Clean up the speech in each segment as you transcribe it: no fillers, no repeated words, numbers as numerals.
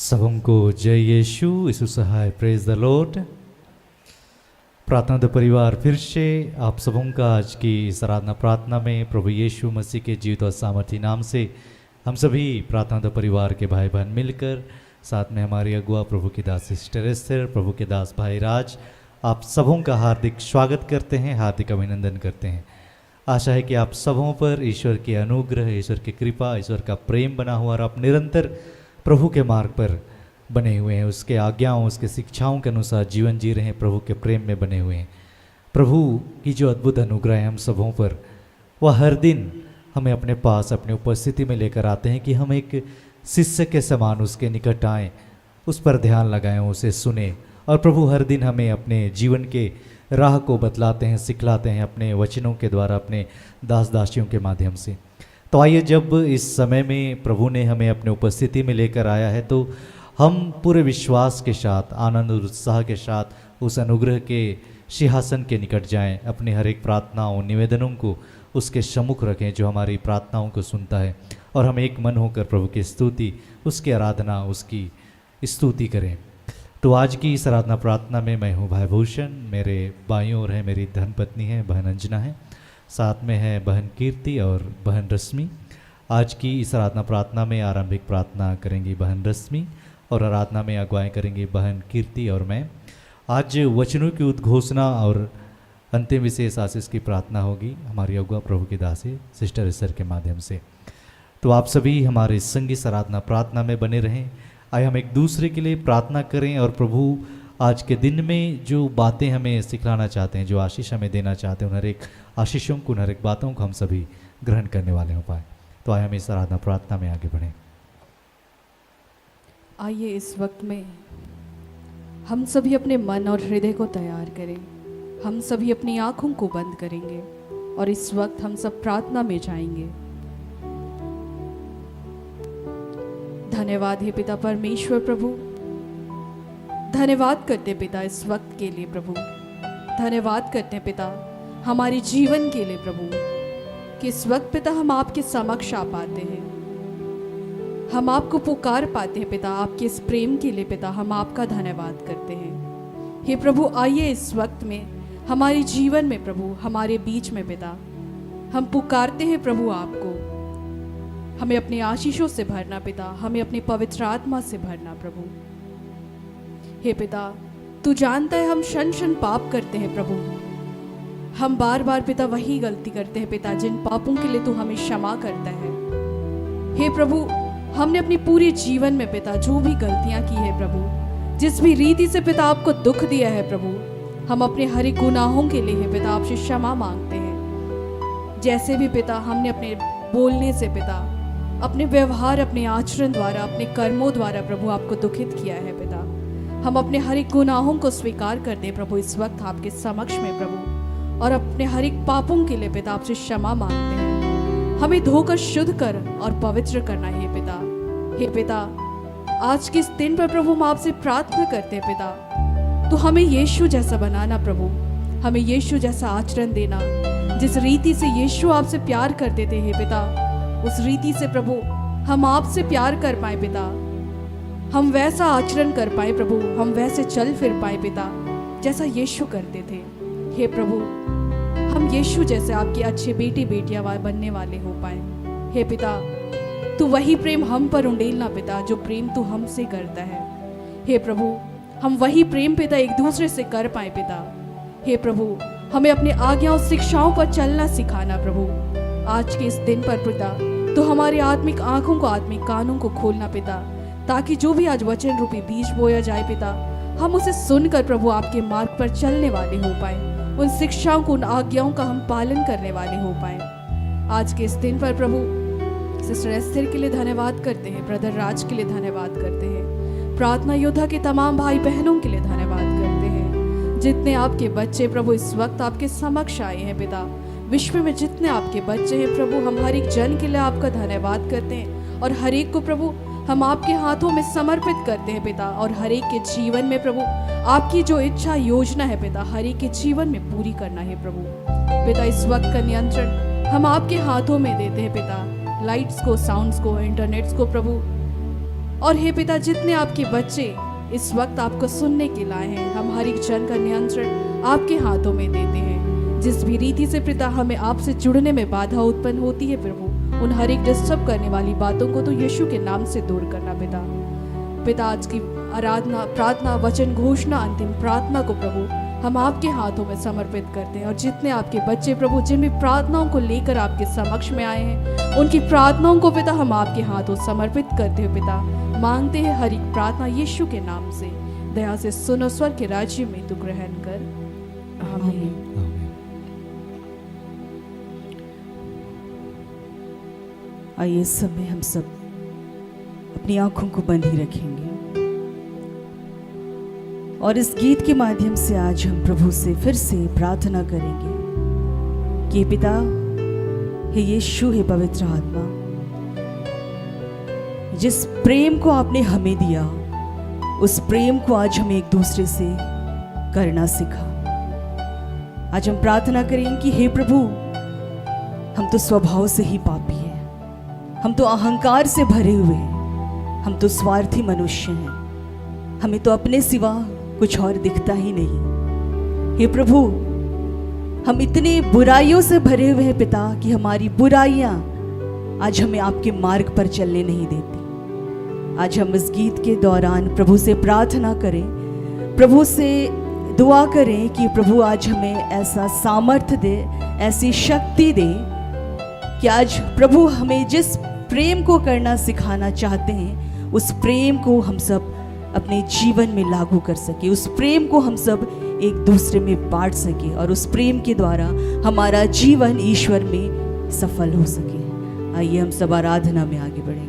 सबको जय यीशु सहाय, praise the Lord. प्रार्थना द परिवार फिर से आप सबों का आज की इस आराधना प्रार्थना में प्रभु यीशु मसीह के जीवित और सामर्थी नाम से हम सभी प्रार्थना द परिवार के भाई बहन मिलकर, साथ में हमारी अगुआ प्रभु की दास सिस्टर एस्तर, प्रभु के दास भाई राज, आप सबों का हार्दिक स्वागत करते हैं, हार्दिक अभिनंदन करते हैं। आशा है कि आप सबों पर ईश्वर के अनुग्रह, ईश्वर की कृपा, ईश्वर का प्रेम बना हुआ और आप निरंतर प्रभु के मार्ग पर बने हुए हैं, उसके आज्ञाओं, उसके शिक्षाओं के अनुसार जीवन जी रहे हैं, प्रभु के प्रेम में बने हुए हैं। प्रभु की जो अद्भुत अनुग्रह है हम सबों पर, वह हर दिन हमें अपने पास, अपनी उपस्थिति में लेकर आते हैं कि हम एक शिष्य के समान उसके निकट आएँ, उस पर ध्यान लगाएं, उसे सुने। और प्रभु हर दिन हमें अपने जीवन के राह को बतलाते हैं, सिखलाते हैं अपने वचनों के द्वारा, अपने दास दासियों के माध्यम से। तो आइए, जब इस समय में प्रभु ने हमें अपने उपस्थिति में लेकर आया है, तो हम पूरे विश्वास के साथ, आनंद और उत्साह के साथ उस अनुग्रह के सिंहासन के निकट जाएं, अपनी हर एक प्रार्थनाओं, निवेदनों को उसके सम्मुख रखें जो हमारी प्रार्थनाओं को सुनता है, और हम एक मन होकर प्रभु की स्तुति, उसकी आराधना, उसकी स्तुति करें। तो आज की इस आराधना प्रार्थना में मैं हूँ भाई भूषण, मेरे बाईं ओर है मेरी धर्मपत्नी है बहन अंजना है, साथ में है बहन कीर्ति और बहन रश्मि। आज की इस आराधना प्रार्थना में आरंभिक प्रार्थना करेंगी बहन रश्मि और आराधना में अगुवाई करेंगी बहन कीर्ति और मैं। आज वचनों की उद्घोषणा और अंतिम विशेष आशीष की प्रार्थना होगी हमारी अगुआ प्रभु की दासी सिस्टर एस्तर के माध्यम से। तो आप सभी हमारे संगी आराधना प्रार्थना में बने रहें। आइए हम एक दूसरे के लिए प्रार्थना करें और प्रभु आज के दिन में जो बातें हमें सिखलाना चाहते हैं, जो आशीष हमें देना चाहते हैं, उन हर एक आशीषों को, उन हर एक बातों को हम सभी ग्रहण करने वाले हो पाए। तो आइए हम इस आराधना प्रार्थना में आगे बढ़ें। आइए इस वक्त में हम सभी अपने मन और हृदय को तैयार करें। हम सभी अपनी आंखों को बंद करेंगे और इस वक्त हम सब प्रार्थना में जाएंगे। धन्यवाद हे पिता परमेश्वर प्रभु, धन्यवाद करते पिता इस वक्त के लिए प्रभु, धन्यवाद करते पिता हमारे जीवन के लिए प्रभु, कि इस वक्त पिता हम आपके समक्ष आ पाते हैं, हम आपको पुकार पाते हैं पिता। आपके इस प्रेम के लिए पिता हम आपका धन्यवाद करते हैं। हे प्रभु, आइए इस वक्त में हमारे जीवन में प्रभु, हमारे बीच में पिता हम पुकारते हैं प्रभु आपको, हमें अपने आशीषों से भरना पिता, हमें अपनी पवित्र आत्मा से भरना प्रभु। हे पिता, तू जानता है हम क्षण क्षण पाप करते हैं प्रभु, हम बार बार पिता वही गलती करते हैं पिता जिन पापों के लिए तू हमें क्षमा करता है। हे प्रभु, हमने अपनी पूरे जीवन में पिता जो भी गलतियां की है प्रभु, जिस भी रीति से पिता आपको दुख दिया है प्रभु, हम अपने हर एक गुनाहों के लिए है पिता आपसे क्षमा मांगते हैं। जैसे भी पिता हमने अपने बोलने से पिता, अपने व्यवहार, अपने आचरण द्वारा, अपने कर्मों द्वारा प्रभु आपको दुखित किया है पिता, हम अपने हर एक गुनाहों को स्वीकार कर दे प्रभु इस वक्त आपके समक्ष में प्रभु, और अपने हर एक पापों के लिए पिता आपसे क्षमा मांगते हैं। हमें धोकर शुद्ध कर और पवित्र करना है पिता। हे पिता, आज के इस दिन पर प्रभु हम आपसे प्रार्थना करते हैं पिता, तो हमें यीशु जैसा बनाना प्रभु, हमें यीशु जैसा आचरण देना। जिस रीति से यीशु आपसे प्यार करते थे हे पिता, उस रीति से प्रभु हम आपसे प्यार कर पाए पिता, हम वैसा आचरण कर पाए प्रभु, हम वैसे चल फिर पाए पिता जैसा यीशु करते थे। हे प्रभु, हम यीशु जैसे आपके अच्छे बेटे बेटियां बनने वाले हो पाए। हे पिता, तू वही प्रेम हम पर उंडेलना पिता जो प्रेम तू हमसे करता है। हे प्रभु, हम वही प्रेम पिता एक दूसरे से कर पाए पिता। हे प्रभु, हमें अपने आज्ञाओं शिक्षाओं पर चलना सिखाना प्रभु। आज के इस दिन पर पिता तो हमारी आत्मिक आंखों को, आत्मिक कानों को खोलना पिता, ताकि जो भी आज वचन रूपी बीज बोया जाए पिता, हम उसे सुनकर प्रभु आपके मार्ग पर चलने वाले हो पाए, उन शिक्षाओं को, उन आज्ञाओं का हम पालन करने वाले हो पाए। आज के इस दिन पर प्रभु सिस्टर एस्तर के लिए धन्यवाद करते हैं, ब्रदर राज के लिए धन्यवाद करते हैं, प्रार्थना योद्धा के तमाम भाई बहनों के लिए धन्यवाद करते हैं, जितने आपके बच्चे प्रभु इस वक्त आपके समक्ष आए हैं पिता, विश्व में जितने आपके बच्चे हैं प्रभु, हम हर एक जन के लिए आपका धन्यवाद करते हैं, और हर एक को प्रभु हम आपके हाथों में समर्पित करते हैं पिता, और हर एक के जीवन में प्रभु आपकी जो इच्छा योजना है पिता, हर एक के जीवन में पूरी करना है प्रभु। पिता, इस वक्त का नियंत्रण हम आपके हाथों में देते हैं पिता, लाइट्स को, साउंड्स को, इंटरनेट्स को प्रभु और हे पिता, जितने आपके बच्चे इस वक्त आपको सुनने के लाए हैं, हम हर एक जन का नियंत्रण आपके हाथों में देते हैं। जिस भी रीति से पिता हमें आपसे जुड़ने में बाधा उत्पन्न होती है प्रभु, उन हर एक डिस्टर्ब करने वाली बातों को तो यीशु के नाम से दूर करना पिता। आज की आराधना, प्रार्थना, वचन घोषणा, अंतिम प्रार्थना को प्रभु हम आपके हाथों में समर्पित करते हैं। और जितने आपके बच्चे प्रभु जिन भी प्रार्थनाओं को लेकर आपके समक्ष में आए हैं, उनकी प्रार्थनाओं को पिता हम आपके हाथों समर्पित करते हैं पिता। मांगते हैं हर एक प्रार्थना यीशु के नाम से, दया से सुनो, स्वर्ग के राज्य में तू ग्रहण कर। आमीन। आइए इस समय हम सब अपनी आंखों को बंद ही रखेंगे और इस गीत के माध्यम से आज हम प्रभु से फिर से प्रार्थना करेंगे कि पिता, हे यीशु, हे पवित्र आत्मा, जिस प्रेम को आपने हमें दिया, उस प्रेम को आज हमें एक दूसरे से करना सिखा। आज हम प्रार्थना करेंगे कि हे प्रभु, हम तो स्वभाव से ही पापी हैं, हम तो अहंकार से भरे हुए हैं, हम तो स्वार्थी मनुष्य हैं, हमें तो अपने सिवा कुछ और दिखता ही नहीं। हे प्रभु, हम इतने बुराइयों से भरे हुए हैं पिता कि हमारी बुराइयां आज हमें आपके मार्ग पर चलने नहीं देती। आज हम इस गीत के दौरान प्रभु से प्रार्थना करें, प्रभु से दुआ करें कि प्रभु आज हमें ऐसा सामर्थ्य दे, ऐसी शक्ति दे कि आज प्रभु हमें जिस प्रेम को करना सिखाना चाहते हैं, उस प्रेम को हम सब अपने जीवन में लागू कर सके, उस प्रेम को हम सब एक दूसरे में बांट सके और उस प्रेम के द्वारा हमारा जीवन ईश्वर में सफल हो सके। आइए हम सब आराधना में आगे बढ़ेंगे।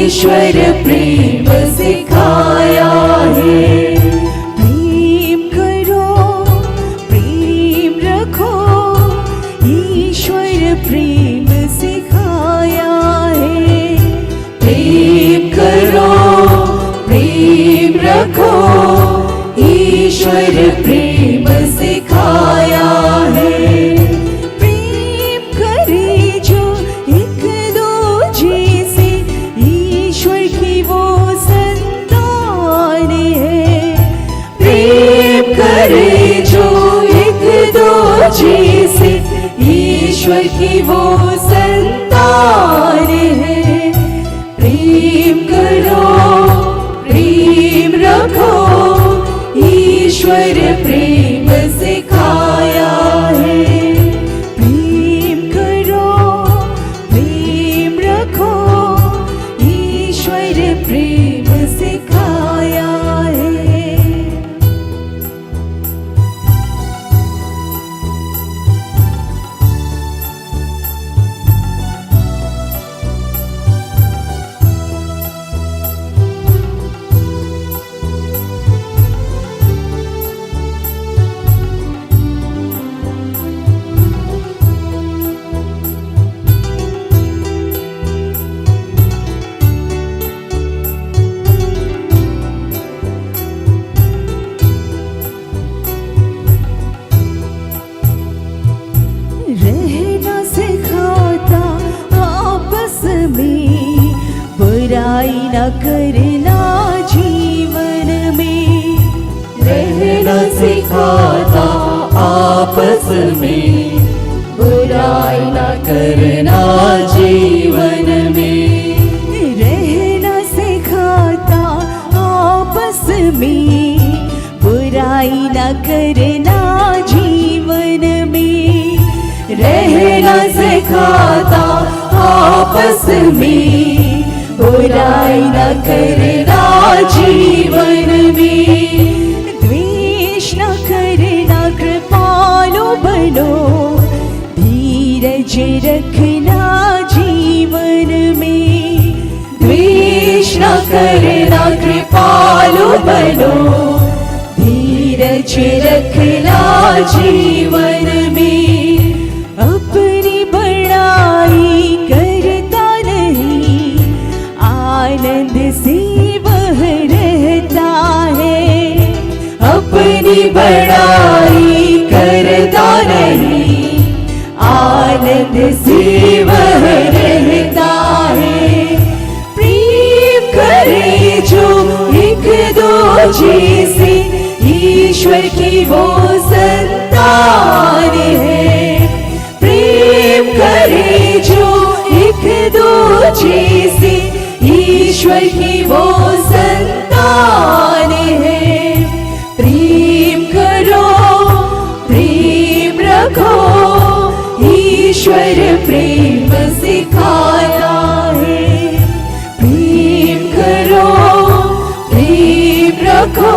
ईश्वर प्रेम सिखाया है। प्रेम करो, प्रेम रखो, ईश्वर प्रेम सिखाया है। प्रेम करो, प्रेम रखो, ईश्वर प्रेम सिखाया है। करे जो एक दूजे से ईश्वर की वो संतान है। प्रेम करो, प्रेम रखो, ईश्वर प्रेम सिखाया है। प्रेम करो, प्रेम रखो, ईश्वर प्रेम सिखाया है। रहना सिखाता आपस में, बुराई न करना जीवन में। रहना सिखाता आपस में, बुराई न करना जीवन में। रहना सिखाता आपस में, बुराई न करना जीवन में। रहना सिखाता आपस में, बुराई न करना जीवन में। द्वेष न करना, कृपालु बनो, धीरज रखना जीवन में। द्वेष न करना, कृपालु बनो, धीरज रखना जीवन में। अपनी बड़ाई करता नहीं, आनंद से वह रहता है। अपनी बड़ाई करता नहीं, आनंद से वह रहता है। प्रेम करे जो एक दूजे से, ईश्वर की वो संतान है। प्रेम करे जो एक दूजे से, ईश्वर की वो संतान है। प्रेम करो, प्रेम रखो, ईश्वर प्रेम सिखाता है। प्रेम करो, प्रेम रखो,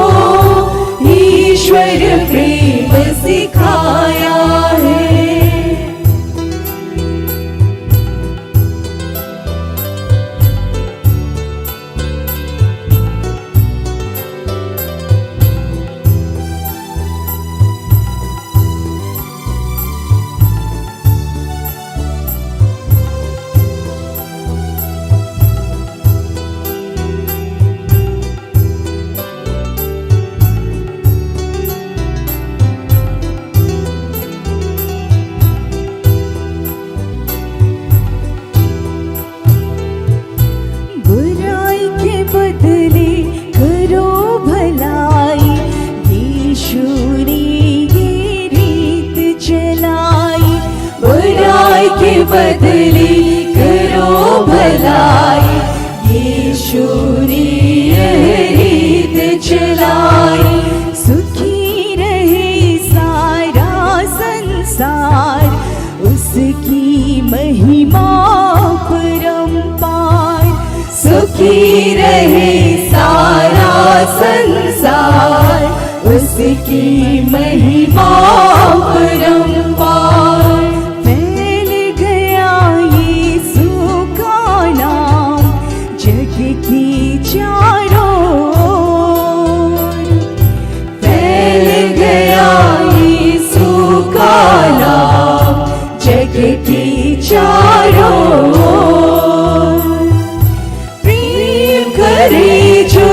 ईश्वर प्रेम सिखाया है। बुराई के बदले करो भलाई, यीशु ने ये रीत चलाई। बुराई के बदले करो भलाई, यीशु ने यह रीत चलाई। सुखी रहे सारा संसार, उसकी महिमा परंपार। सुखी रहे सारा संसार, उसकी महिमा परंपार। फैल गया यीशु का नाम, जग की चारों ओर। फैल गया यीशु का नाम, जग की चारों ओर। प्रेम करे जो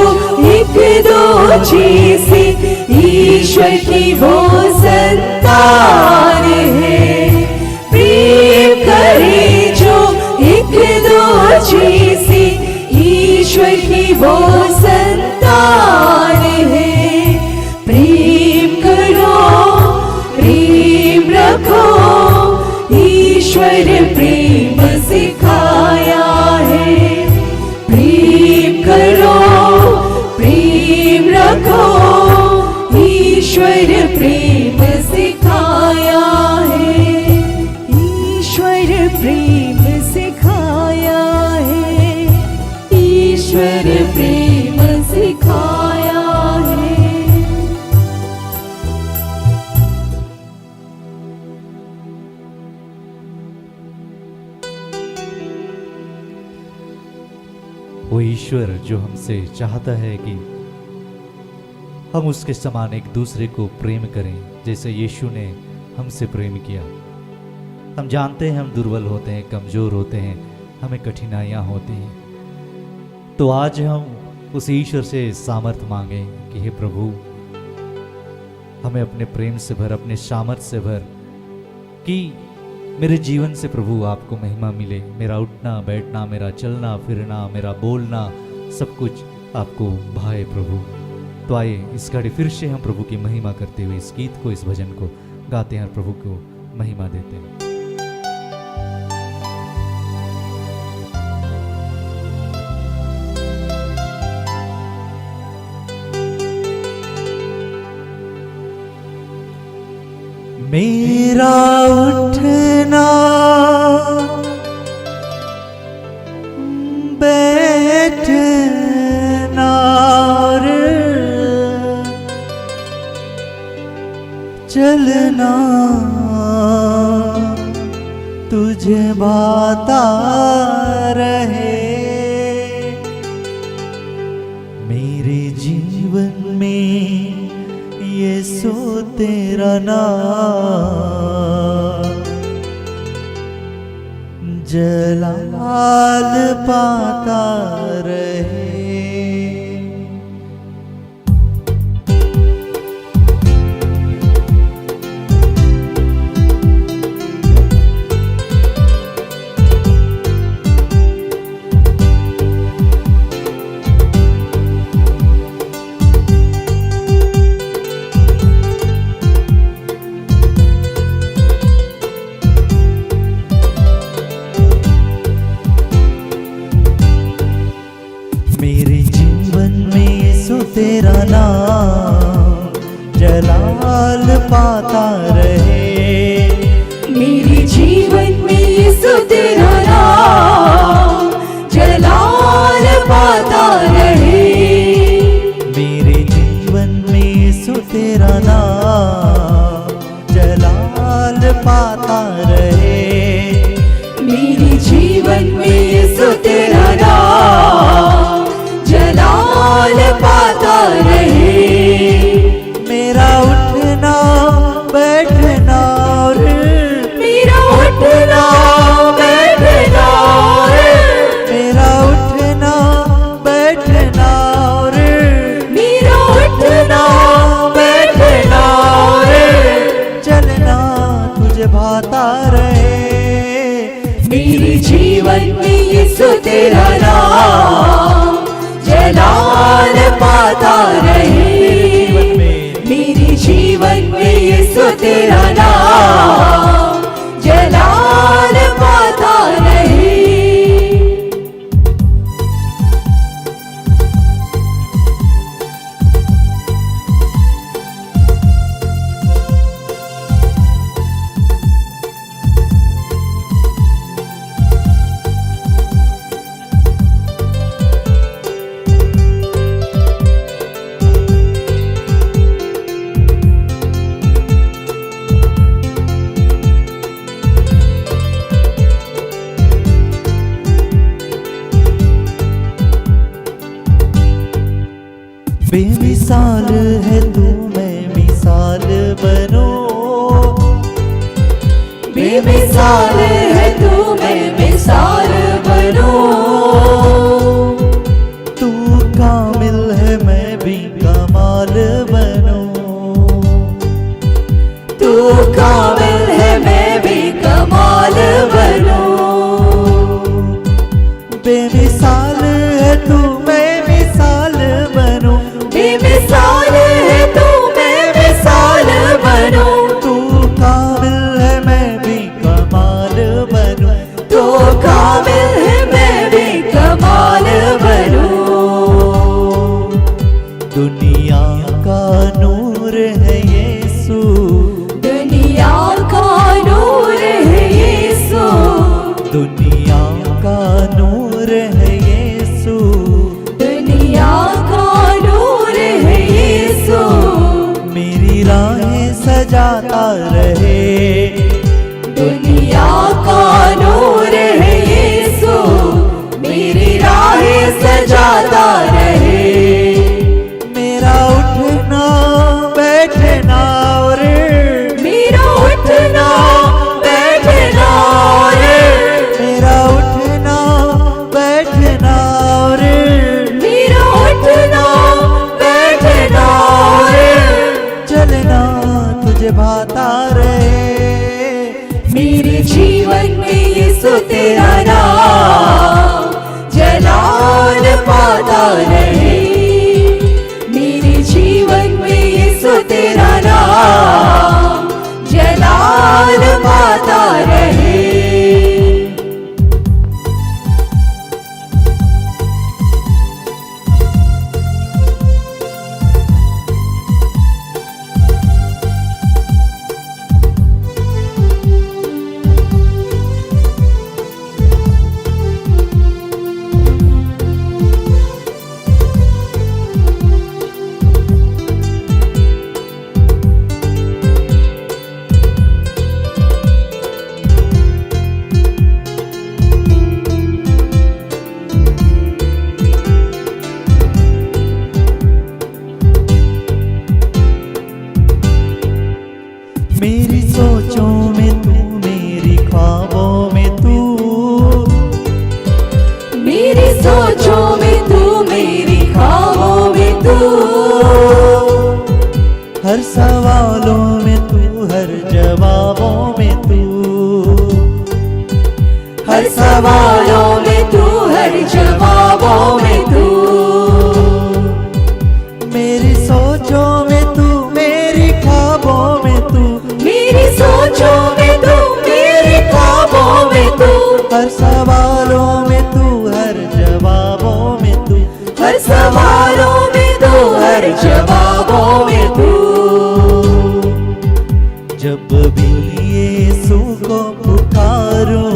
एक दूजे से, ईश्वर की वो संतान है। प्रेम करे जो एक दूजे से, ईश्वर की वो संतान है। प्रेम करो, प्रेम रखो, ईश्वर प्रेम सिखाया है। प्रेम करो, प्रेम रखो, ईश्वर प्रेम सिखाया है। ईश्वर प्रेम सिखाया है। ईश्वर प्रेम सिखाया है। वो ईश्वर जो हमसे चाहता है कि हम उसके समान एक दूसरे को प्रेम करें, जैसे यीशु ने हमसे प्रेम किया। हम जानते हैं हम दुर्बल होते हैं, कमज़ोर होते हैं, हमें कठिनाइयाँ होती हैं। तो आज हम उस ईश्वर से सामर्थ्य मांगें कि हे प्रभु, हमें अपने प्रेम से भर, अपने सामर्थ्य से भर, कि मेरे जीवन से प्रभु आपको महिमा मिले। मेरा उठना बैठना, मेरा चलना फिरना, मेरा बोलना, सब कुछ आपको भाए प्रभु। तो आइए इस घड़ी फिर से हम प्रभु की महिमा करते हुए इस गीत को, इस भजन को गाते हैं, प्रभु को महिमा देते हैं। मेरा उठना बैठना तुझे भाता रहे। मेरे जीवन में यीशु तेरा नाम जलाल पाता रहे। मेरे जीवन में यीशु तेरा नाम जलाल पाता रहे। मेरे जीवन में यीशु तेरा नाम जलाल पाता रहे। मेरे जीवन में यीशु तेरा नाम जलाल पाता रहे। मेरे जीवन में यीशु तेरा नाम जलाल पाता रहे। मेरा उठना बैठना और मेरा उठना बैठना मेरा उठना बैठना और मेरा उठना बैठना चलना तुझे भाता रहे। मेरे जीवन में यीशु तेरा नाम जलाल पाता रहे। मेरे जीवन में यीशु तेरा नाम जलाल पाता रहे। बेमिसाल है तू मैं मिसाल बनो। बेमिसाल है तू मैं मिसाल बनो। तू कामिल है मैं भी कमाल बनो। तू कामिल है मैं भी कमाल बनो। बेमिसाल है तू मैं मिसाल बनो। बेमिसाल है तू मैं मिसाल बनो। तू कामिल है मैं भी कमाल बनो। तू कामिल है मैं भी कमाल बनो। दुनिया का नूर है यीशु। दुनिया का नूर है यीशु। दुनिया का नूर है यीशु। दुनिया का नूर है यीशु। मेरी राहें सजाता रहे। दुनिया का नूर है यीशु। मेरी राहें सजाता रहे। मेरा उठना बैठना और मेरा उठना बैठना मेरा उठना बैठना और मेरा उठना बैठना चलना तुझे भाता रहे। मेरे जीवन में यीशु तेरा नाम जलाल पाता रहे। मेरे जीवन में यीशु तेरा नाम जलाल पाता रहे। हर सवालों में तू, हर जवाबों में तू, हर सवालों में तू, हर जवाबों में तू, मेरी सोचों में तू, मेरी ख्वाबों में तू, मेरी सोचों में तू, मेरे ख्वाबों में तू, हर सवालों में तू, हर जवाबों में तू, हर सवालों में तू, हर जवाबों में तू, जब भी यीशु को पुकारूं,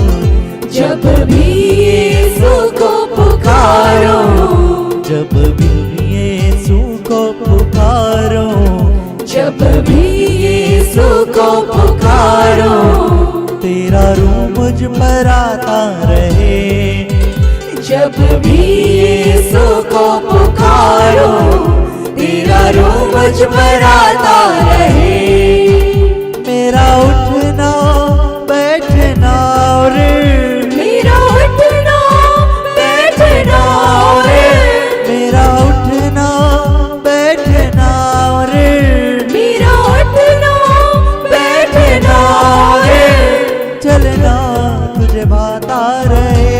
जब भी यीशु को पुकारूं, जब भी यीशु को पुकारूं, जब भी यीशु को पुकारूं, तेरा रूह मुझ पर आता रहे, जब भी यीशु को पुकारूं, तेरा रूह मुझ पर आता रहे, मेरा उठना बैठना और मेरा उठना बैठना और मेरा उठना बैठना और मेरा उठना बैठना और चलना तुझे भाता रहे,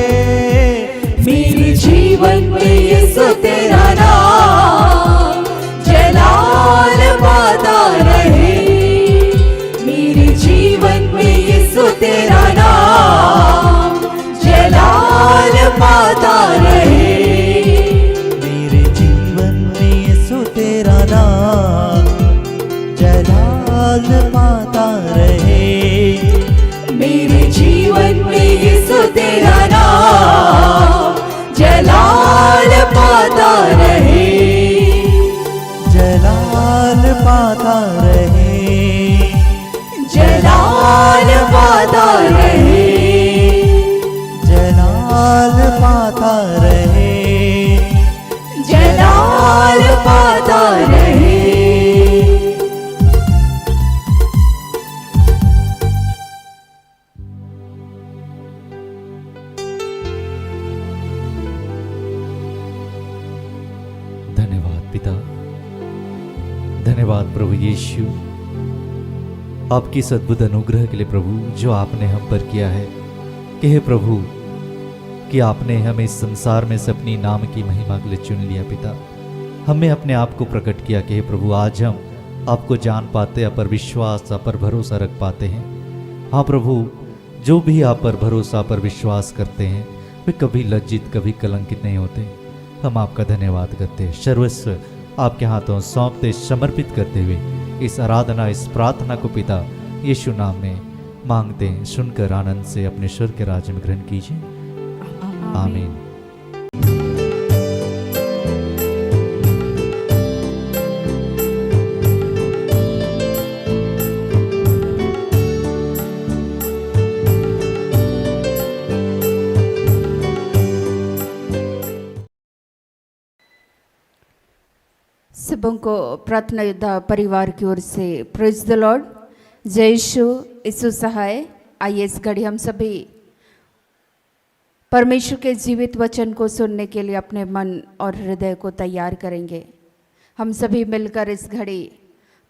मेरे जीवन में यीशु तेरा नाम जलाल पाता रहे, मेरे जीवन में यीशु तेरा नाम जलाल पाता रहे, मेरे जीवन में यीशु तेरा नाम जलाल पाता रहे, मेरे जीवन में यीशु तेरा नाम जलाल पाता रहे, जलाल पाता रहे, जलाल पाता रहे, जलाल पाता रहे, जलाल पाता रहे। धन्यवाद पिता, धन्यवाद प्रभु यीशु, आपकी इस अद्भुत अनुग्रह के लिए प्रभु जो आपने हम पर किया है। कि हे प्रभु कि आपने हमें इस संसार में से अपनी नाम की महिमा के लिए चुन लिया पिता। हमें अपने आप को प्रकट किया कि हे प्रभु आज हम आपको जान पाते, आप पर विश्वास, आप पर भरोसा रख पाते हैं। हाँ प्रभु, जो भी आप पर भरोसा, आप पर विश्वास करते हैं वे कभी लज्जित, कभी कलंकित नहीं होते। हम आपका धन्यवाद करते हैं, सर्वस्व आपके हाथों सौंपते, समर्पित करते हुए इस आराधना, इस प्रार्थना को पिता यीशु नाम में मांगते हैं। सुनकर आनंद से अपने स्वर्ग के राज्य में ग्रहण कीजिए। आमीन। सबों को प्रार्थना योद्धा परिवार की ओर से प्रेज द लॉर्ड, जय यीशु सहाय। आइए इस घड़ी हम सभी परमेश्वर के जीवित वचन को सुनने के लिए अपने मन और हृदय को तैयार करेंगे। हम सभी मिलकर इस घड़ी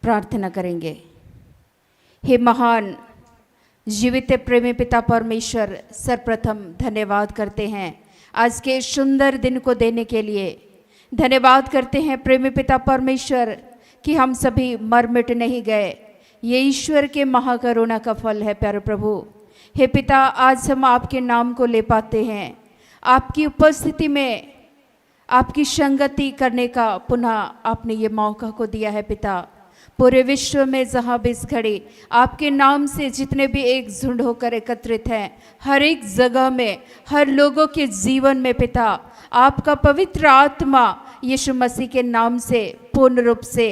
प्रार्थना करेंगे। हे महान जीवित प्रेमी पिता परमेश्वर, सर्वप्रथम धन्यवाद करते हैं आज के सुंदर दिन को देने के लिए। धन्यवाद करते हैं प्रेमी पिता परमेश्वर कि हम सभी मर मिट नहीं गए। ये ईश्वर के महाकरुणा का फल है प्यारे प्रभु। हे पिता, आज हम आपके नाम को ले पाते हैं। आपकी उपस्थिति में आपकी संगति करने का पुनः आपने ये मौका को दिया है पिता। पूरे विश्व में जहाँ भी इस घड़ी आपके नाम से जितने भी एक झुंड होकर एकत्रित हैं, हर एक जगह में, हर लोगों के जीवन में पिता आपका पवित्र आत्मा यीशु मसीह के नाम से पूर्ण रूप से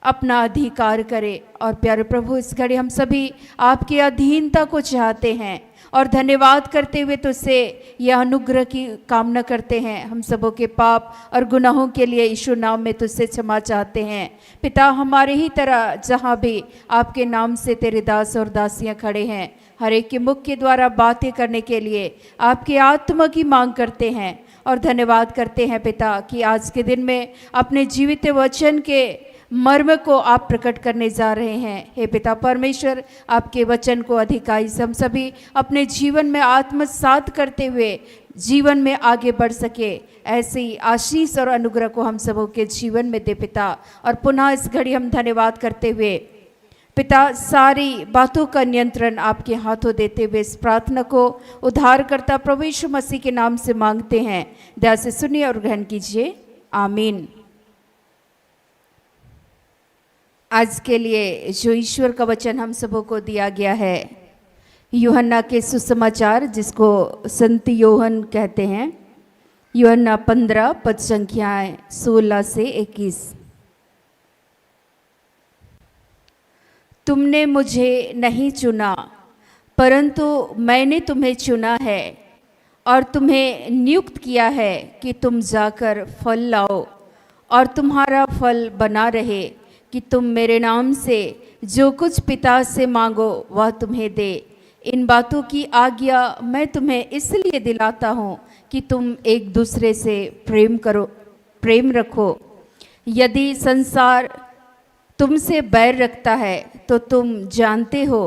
अपना अधिकार करे। और प्यारे प्रभु, इस घड़ी हम सभी आपकी अधीनता को चाहते हैं और धन्यवाद करते हुए तुझसे यह अनुग्रह की कामना करते हैं। हम सबों के पाप और गुनाहों के लिए यीशु नाम में तुझसे क्षमा चाहते हैं पिता। हमारे ही तरह जहाँ भी आपके नाम से तेरे दास और दासियाँ खड़े हैं, हर एक के मुख के द्वारा बातें करने के लिए आपके आत्मा की मांग करते हैं और धन्यवाद करते हैं पिता कि आज के दिन में अपने जीवित वचन के मर्म को आप प्रकट करने जा रहे हैं। हे पिता परमेश्वर, आपके वचन को अधिकाई हम सभी अपने जीवन में आत्मसात करते हुए जीवन में आगे बढ़ सके, ऐसी आशीष और अनुग्रह को हम सबों के जीवन में दे पिता। और पुनः इस घड़ी हम धन्यवाद करते हुए पिता सारी बातों का नियंत्रण आपके हाथों देते हुए इस प्रार्थना को उद्धारकर्ता प्रभु यीशु मसीह के नाम से मांगते हैं। दया से सुनिए और ग्रहण कीजिए, आमीन। आज के लिए जो ईश्वर का वचन हम सबों को दिया गया है, यूहन्ना के सुसमाचार जिसको संत योहन कहते हैं, यूहन्ना 15 पद संख्याएं 16 से 21। तुमने मुझे नहीं चुना, परंतु मैंने तुम्हें चुना है और तुम्हें नियुक्त किया है कि तुम जाकर फल लाओ और तुम्हारा फल बना रहे, कि तुम मेरे नाम से जो कुछ पिता से मांगो वह तुम्हें दे। इन बातों की आज्ञा मैं तुम्हें इसलिए दिलाता हूँ कि तुम एक दूसरे से प्रेम रखो। यदि संसार तुमसे बैर रखता है तो तुम जानते हो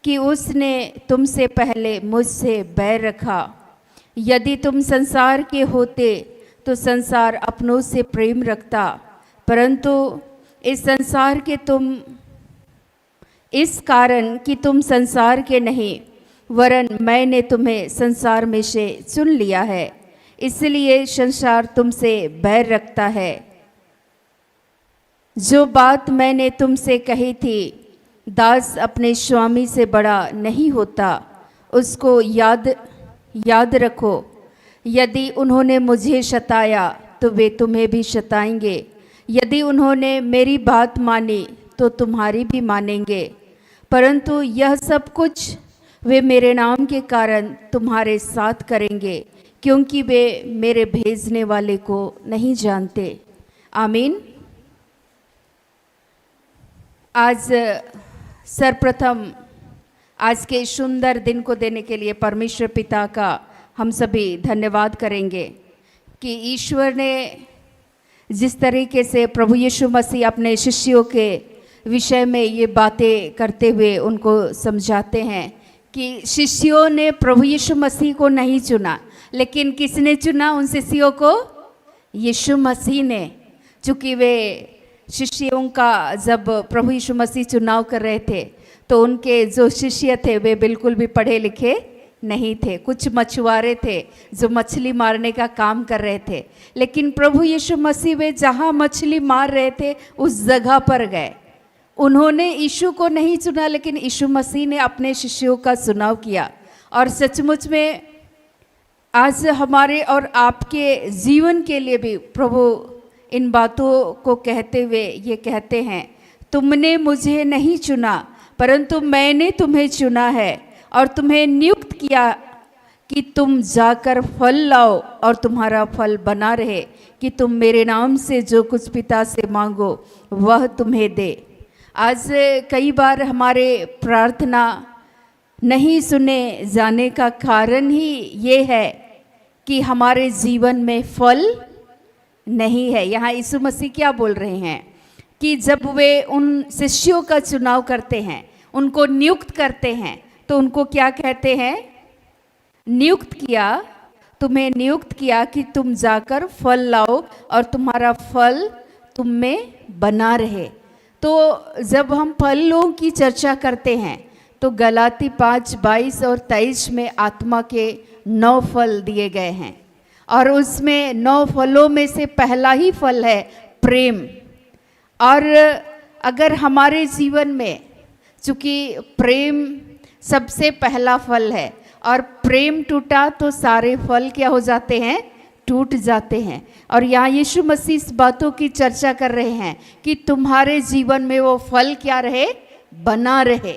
कि उसने तुमसे पहले मुझसे बैर रखा। यदि तुम संसार के होते तो संसार अपनों से प्रेम रखता, परंतु इस संसार के तुम इस कारण कि तुम संसार के नहीं, वरन मैंने तुम्हें संसार में से चुन लिया है, इसलिए संसार तुमसे बैर रखता है। जो बात मैंने तुमसे कही थी, दास अपने स्वामी से बड़ा नहीं होता, उसको याद रखो। यदि उन्होंने मुझे सताया तो वे तुम्हें भी सताएंगे, यदि उन्होंने मेरी बात मानी तो तुम्हारी भी मानेंगे, परंतु यह सब कुछ वे मेरे नाम के कारण तुम्हारे साथ करेंगे, क्योंकि वे मेरे भेजने वाले को नहीं जानते। आमीन। आज सर्वप्रथम आज के सुंदर दिन को देने के लिए परमेश्वर पिता का हम सभी धन्यवाद करेंगे कि ईश्वर ने जिस तरीके से प्रभु यीशु मसीह अपने शिष्यों के विषय में ये बातें करते हुए उनको समझाते हैं कि शिष्यों ने प्रभु यीशु मसीह को नहीं चुना, लेकिन किसने चुना उन शिष्यों को? यीशु मसीह ने। चूँकि वे शिष्यों का जब प्रभु यीशु मसीह चुनाव कर रहे थे तो उनके जो शिष्य थे वे बिल्कुल भी पढ़े लिखे नहीं थे, कुछ मछुआरे थे जो मछली मारने का काम कर रहे थे। लेकिन प्रभु यीशु मसीह वे जहाँ मछली मार रहे थे उस जगह पर गए। उन्होंने यीशु को नहीं चुना, लेकिन यीशु मसीह ने अपने शिष्यों का चुनाव किया। और सचमुच में आज हमारे और आपके जीवन के लिए भी प्रभु इन बातों को कहते हुए ये कहते हैं, तुमने मुझे नहीं चुना परंतु मैंने तुम्हें चुना है और तुम्हें नियुक्त किया कि तुम जाकर फल लाओ और तुम्हारा फल बना रहे, कि तुम मेरे नाम से जो कुछ पिता से मांगो वह तुम्हें दे। आज कई बार हमारे प्रार्थना नहीं सुने जाने का कारण ही ये है कि हमारे जीवन में फल नहीं है। यहाँ यीशु मसीह क्या बोल रहे हैं कि जब वे उन शिष्यों का चुनाव करते हैं, उनको नियुक्त करते हैं, तो उनको क्या कहते हैं? नियुक्त किया, तुम्हें नियुक्त किया कि तुम जाकर फल लाओ और तुम्हारा फल तुम में बना रहे। तो जब हम फलों की चर्चा करते हैं तो गलाती 5:22 और 23 में आत्मा के 9 फल दिए गए हैं और उसमें 9 फलों में से पहला ही फल है प्रेम। और अगर हमारे जीवन में चूँकि प्रेम सबसे पहला फल है और प्रेम टूटा तो सारे फल क्या हो जाते हैं? टूट जाते हैं। और यहाँ यीशु मसीह इस बातों की चर्चा कर रहे हैं कि तुम्हारे जीवन में वो फल क्या रहे? बना रहे,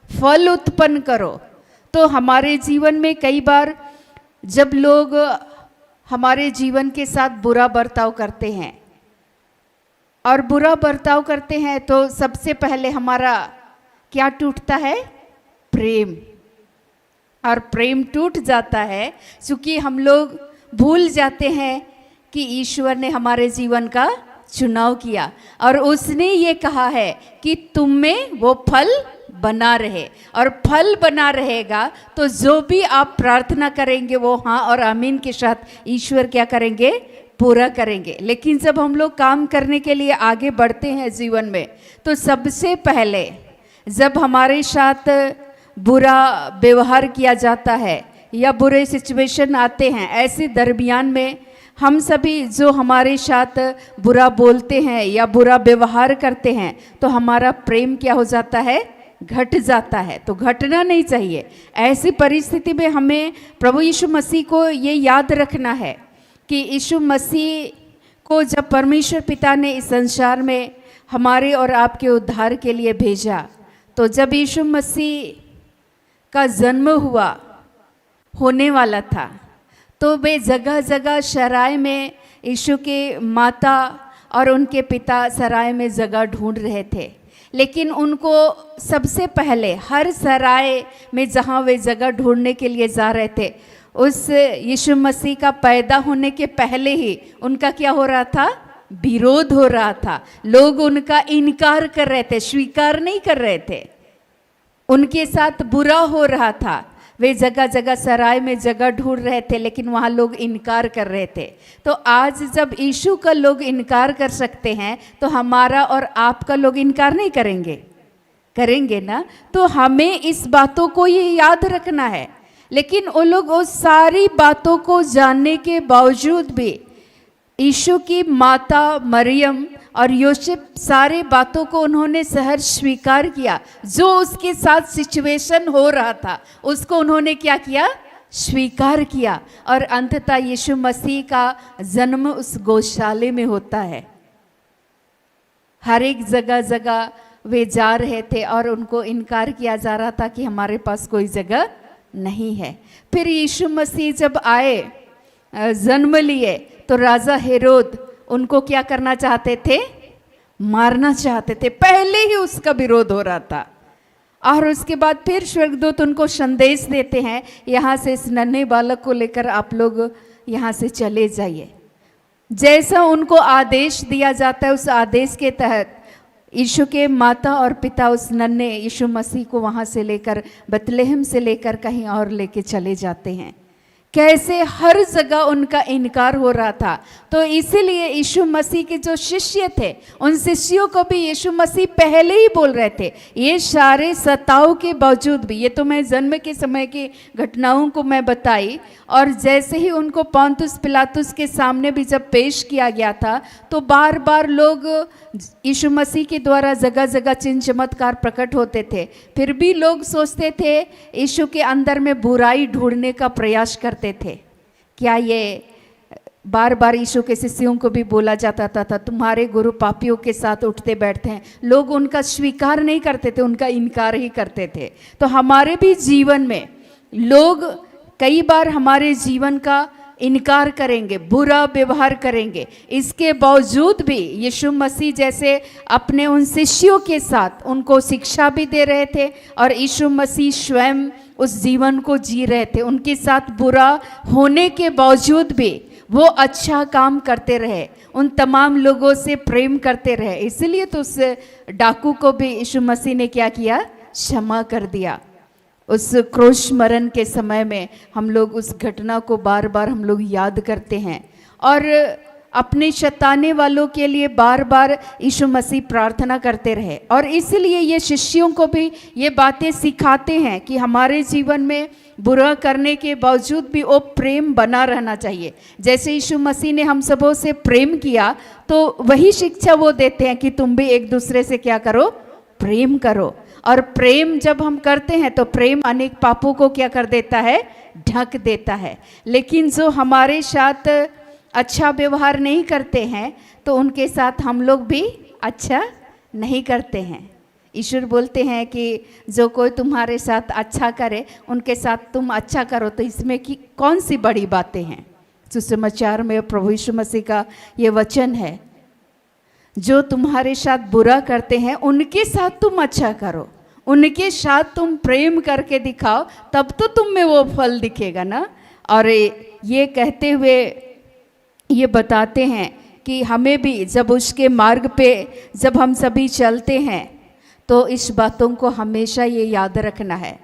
फल उत्पन्न करो। तो हमारे जीवन में कई बार जब लोग हमारे जीवन के साथ बुरा बर्ताव करते हैं और बुरा बर्ताव करते हैं तो सबसे पहले हमारा क्या टूटता है? प्रेम। और प्रेम टूट जाता है क्योंकि हम लोग भूल जाते हैं कि ईश्वर ने हमारे जीवन का चुनाव किया और उसने ये कहा है कि तुम में वो फल बना रहे, और फल बना रहेगा तो जो भी आप प्रार्थना करेंगे वो हाँ और आमीन के साथ ईश्वर क्या करेंगे, पूरा करेंगे। लेकिन जब हम लोग काम करने के लिए आगे बढ़ते हैं जीवन में, तो सबसे पहले जब हमारे साथ बुरा व्यवहार किया जाता है या बुरे सिचुएशन आते हैं, ऐसे दरमियान में हम सभी जो हमारे साथ बुरा बोलते हैं या बुरा व्यवहार करते हैं, तो हमारा प्रेम क्या हो जाता है, घट जाता है। तो घटना नहीं चाहिए। ऐसी परिस्थिति में हमें प्रभु यीशु मसीह को ये याद रखना है कि यीशु मसीह को जब परमेश्वर पिता ने इस संसार में हमारे और आपके उद्धार के लिए भेजा, तो जब यीशु मसीह का जन्म होने वाला था, तो वे जगह जगह सराय में यीशु के माता और उनके पिता सराय में जगह ढूंढ रहे थे। लेकिन उनको सबसे पहले हर सराय में जहाँ वे जगह ढूंढने के लिए जा रहे थे, उस यीशु मसीह का पैदा होने के पहले ही उनका क्या हो रहा था, विरोध हो रहा था। लोग उनका इनकार कर रहे थे, स्वीकार नहीं कर रहे थे, उनके साथ बुरा हो रहा था। वे जगह जगह सराय में जगह ढूंढ रहे थे, लेकिन वहाँ लोग इनकार कर रहे थे। तो आज जब यीशु का लोग इनकार कर सकते हैं, तो हमारा और आपका लोग इनकार नहीं करेंगे ना। तो हमें इस बातों को ये याद रखना है। लेकिन वो लोग उस सारी बातों को जानने के बावजूद भी यीशु की माता मरियम और यूसुफ सारे बातों को उन्होंने सहर्ष स्वीकार किया। जो उसके साथ सिचुएशन हो रहा था उसको उन्होंने क्या किया, स्वीकार किया। और अंततः यीशु मसीह का जन्म उस गौशाले में होता है। हर एक जगह जगह वे जा रहे थे और उनको इनकार किया जा रहा था कि हमारे पास कोई जगह नहीं है। फिर यीशु मसीह जब आए, जन्म लिए, तो राजा हेरोद उनको क्या करना चाहते थे, मारना चाहते थे। पहले ही उसका विरोध हो रहा था। और उसके बाद फिर स्वर्गदूत उनको संदेश देते हैं, यहाँ से इस नन्हे बालक को लेकर आप लोग यहाँ से चले जाइए। जैसा उनको आदेश दिया जाता है, उस आदेश के तहत यीशु के माता और पिता उस नन्हे यीशु मसीह को वहाँ से लेकर बतलेहम से लेकर कहीं और लेके चले जाते हैं। कैसे हर जगह उनका इनकार हो रहा था। तो इसीलिए यीशु मसीह के जो शिष्य थे, उन शिष्यों को भी यीशु मसीह पहले ही बोल रहे थे, ये सारे सताव के बावजूद भी, ये तो मैं जन्म के समय की घटनाओं को मैं बताई, और जैसे ही उनको पोंतुस पिलातुस के सामने भी जब पेश किया गया था, तो बार बार लोग यीशु मसीह के द्वारा जगह जगह चिन्ह चमत्कार प्रकट होते थे। फिर भी लोग सोचते थे, यीशु के अंदर में बुराई ढूंढने का प्रयास करते थे। क्या ये बार बार यीशु के शिष्यों को भी बोला जाता था, तुम्हारे गुरु पापियों के साथ उठते बैठते हैं। लोग उनका स्वीकार नहीं करते थे, उनका इनकार ही करते थे। तो हमारे भी जीवन में लोग कई बार हमारे जीवन का इनकार करेंगे, बुरा व्यवहार करेंगे। इसके बावजूद भी यीशु मसीह जैसे अपने उन शिष्यों के साथ उनको शिक्षा भी दे रहे थे, और यीशु मसीह स्वयं उस जीवन को जी रहे थे। उनके साथ बुरा होने के बावजूद भी वो अच्छा काम करते रहे, उन तमाम लोगों से प्रेम करते रहे। इसलिए तो उस डाकू को भी यीशु मसीह ने क्या किया, क्षमा कर दिया। उस क्रूस मरण के समय में हम लोग उस घटना को बार बार हम लोग याद करते हैं, और अपने शताने वालों के लिए बार बार यीशु मसीह प्रार्थना करते रहे। और इसलिए ये शिष्यों को भी ये बातें सिखाते हैं कि हमारे जीवन में बुरा करने के बावजूद भी वो प्रेम बना रहना चाहिए। जैसे यीशु मसीह ने हम सबों से प्रेम किया, तो वही शिक्षा वो देते हैं कि तुम भी एक दूसरे से क्या करो, प्रेम करो। और प्रेम जब हम करते हैं तो प्रेम अनेक पापों को क्या कर देता है, ढक देता है। लेकिन जो हमारे साथ अच्छा व्यवहार नहीं करते हैं, तो उनके साथ हम लोग भी अच्छा नहीं करते हैं। ईश्वर बोलते हैं कि जो कोई तुम्हारे साथ अच्छा करे, उनके साथ तुम अच्छा करो। तो इसमें की कौन सी बड़ी बातें हैं। सुसमाचार में प्रभु यीशु मसीह का ये वचन है, जो तुम्हारे साथ बुरा करते हैं उनके साथ तुम अच्छा करो, उनके साथ तुम प्रेम करके दिखाओ, तब तो तुम में वो फल दिखेगा ना। और ये कहते हुए ये बताते हैं कि हमें भी जब उसके मार्ग पे जब हम सभी चलते हैं तो इस बातों को हमेशा ये याद रखना है।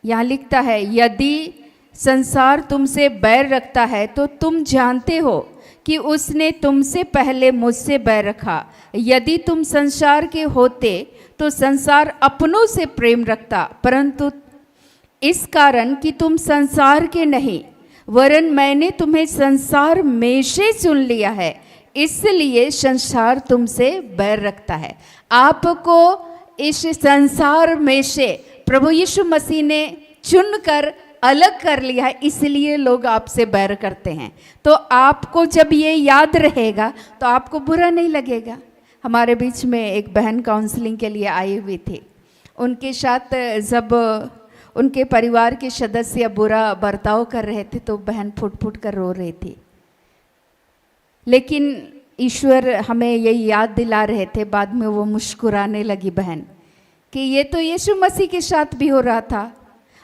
यहाँ लिखता है, यदि संसार तुमसे बैर रखता है तो तुम जानते हो कि उसने तुमसे पहले मुझसे बैर रखा। यदि तुम संसार के होते तो संसार अपनों से प्रेम रखता, परंतु इस कारण कि तुम संसार के नहीं वरन मैंने तुम्हें संसार में से चुन लिया है, इसलिए संसार तुमसे बैर रखता है। आपको इस संसार में से प्रभु यीशु मसीह ने चुनकर अलग कर लिया है, इसलिए लोग आपसे बैर करते हैं। तो आपको जब ये याद रहेगा तो आपको बुरा नहीं लगेगा। हमारे बीच में एक बहन काउंसलिंग के लिए आई हुई थी। उनके साथ जब उनके परिवार के सदस्य बुरा बर्ताव कर रहे थे तो बहन फुट फुट कर रो रही थी, लेकिन ईश्वर हमें यही याद दिला रहे थे। बाद में वो मुस्कुराने लगी बहन कि ये तो यीशु मसीह के साथ भी हो रहा था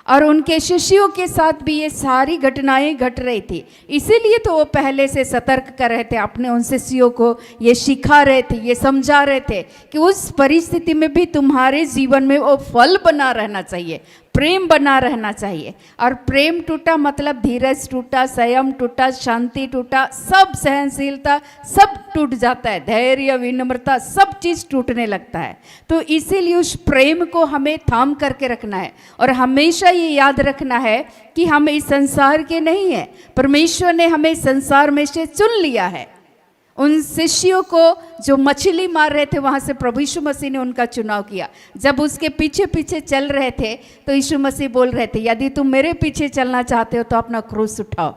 और उनके शिष्यों के साथ भी ये सारी घटनाएं घट रही थी, इसीलिए तो वो पहले से सतर्क कर रहे थे, अपने उन शिष्यों को ये सिखा रहे थे, ये समझा रहे थे कि उस परिस्थिति में भी तुम्हारे जीवन में वो फल बना रहना चाहिए, प्रेम बना रहना चाहिए। और प्रेम टूटा मतलब धीरज टूटा, संयम टूटा, शांति टूटा, सब सहनशीलता सब टूट जाता है, धैर्य विनम्रता सब चीज़ टूटने लगता है। तो इसीलिए उस प्रेम को हमें थाम करके रखना है और हमेशा ये याद रखना है कि हम इस संसार के नहीं हैं, परमेश्वर ने हमें संसार में से चुन लिया है। उन शिष्यों को जो मछली मार रहे थे वहाँ से प्रभु यीशु मसीह ने उनका चुनाव किया। जब उसके पीछे पीछे चल रहे थे तो यीशु मसीह बोल रहे थे, यदि तुम मेरे पीछे चलना चाहते हो तो अपना क्रूस उठाओ।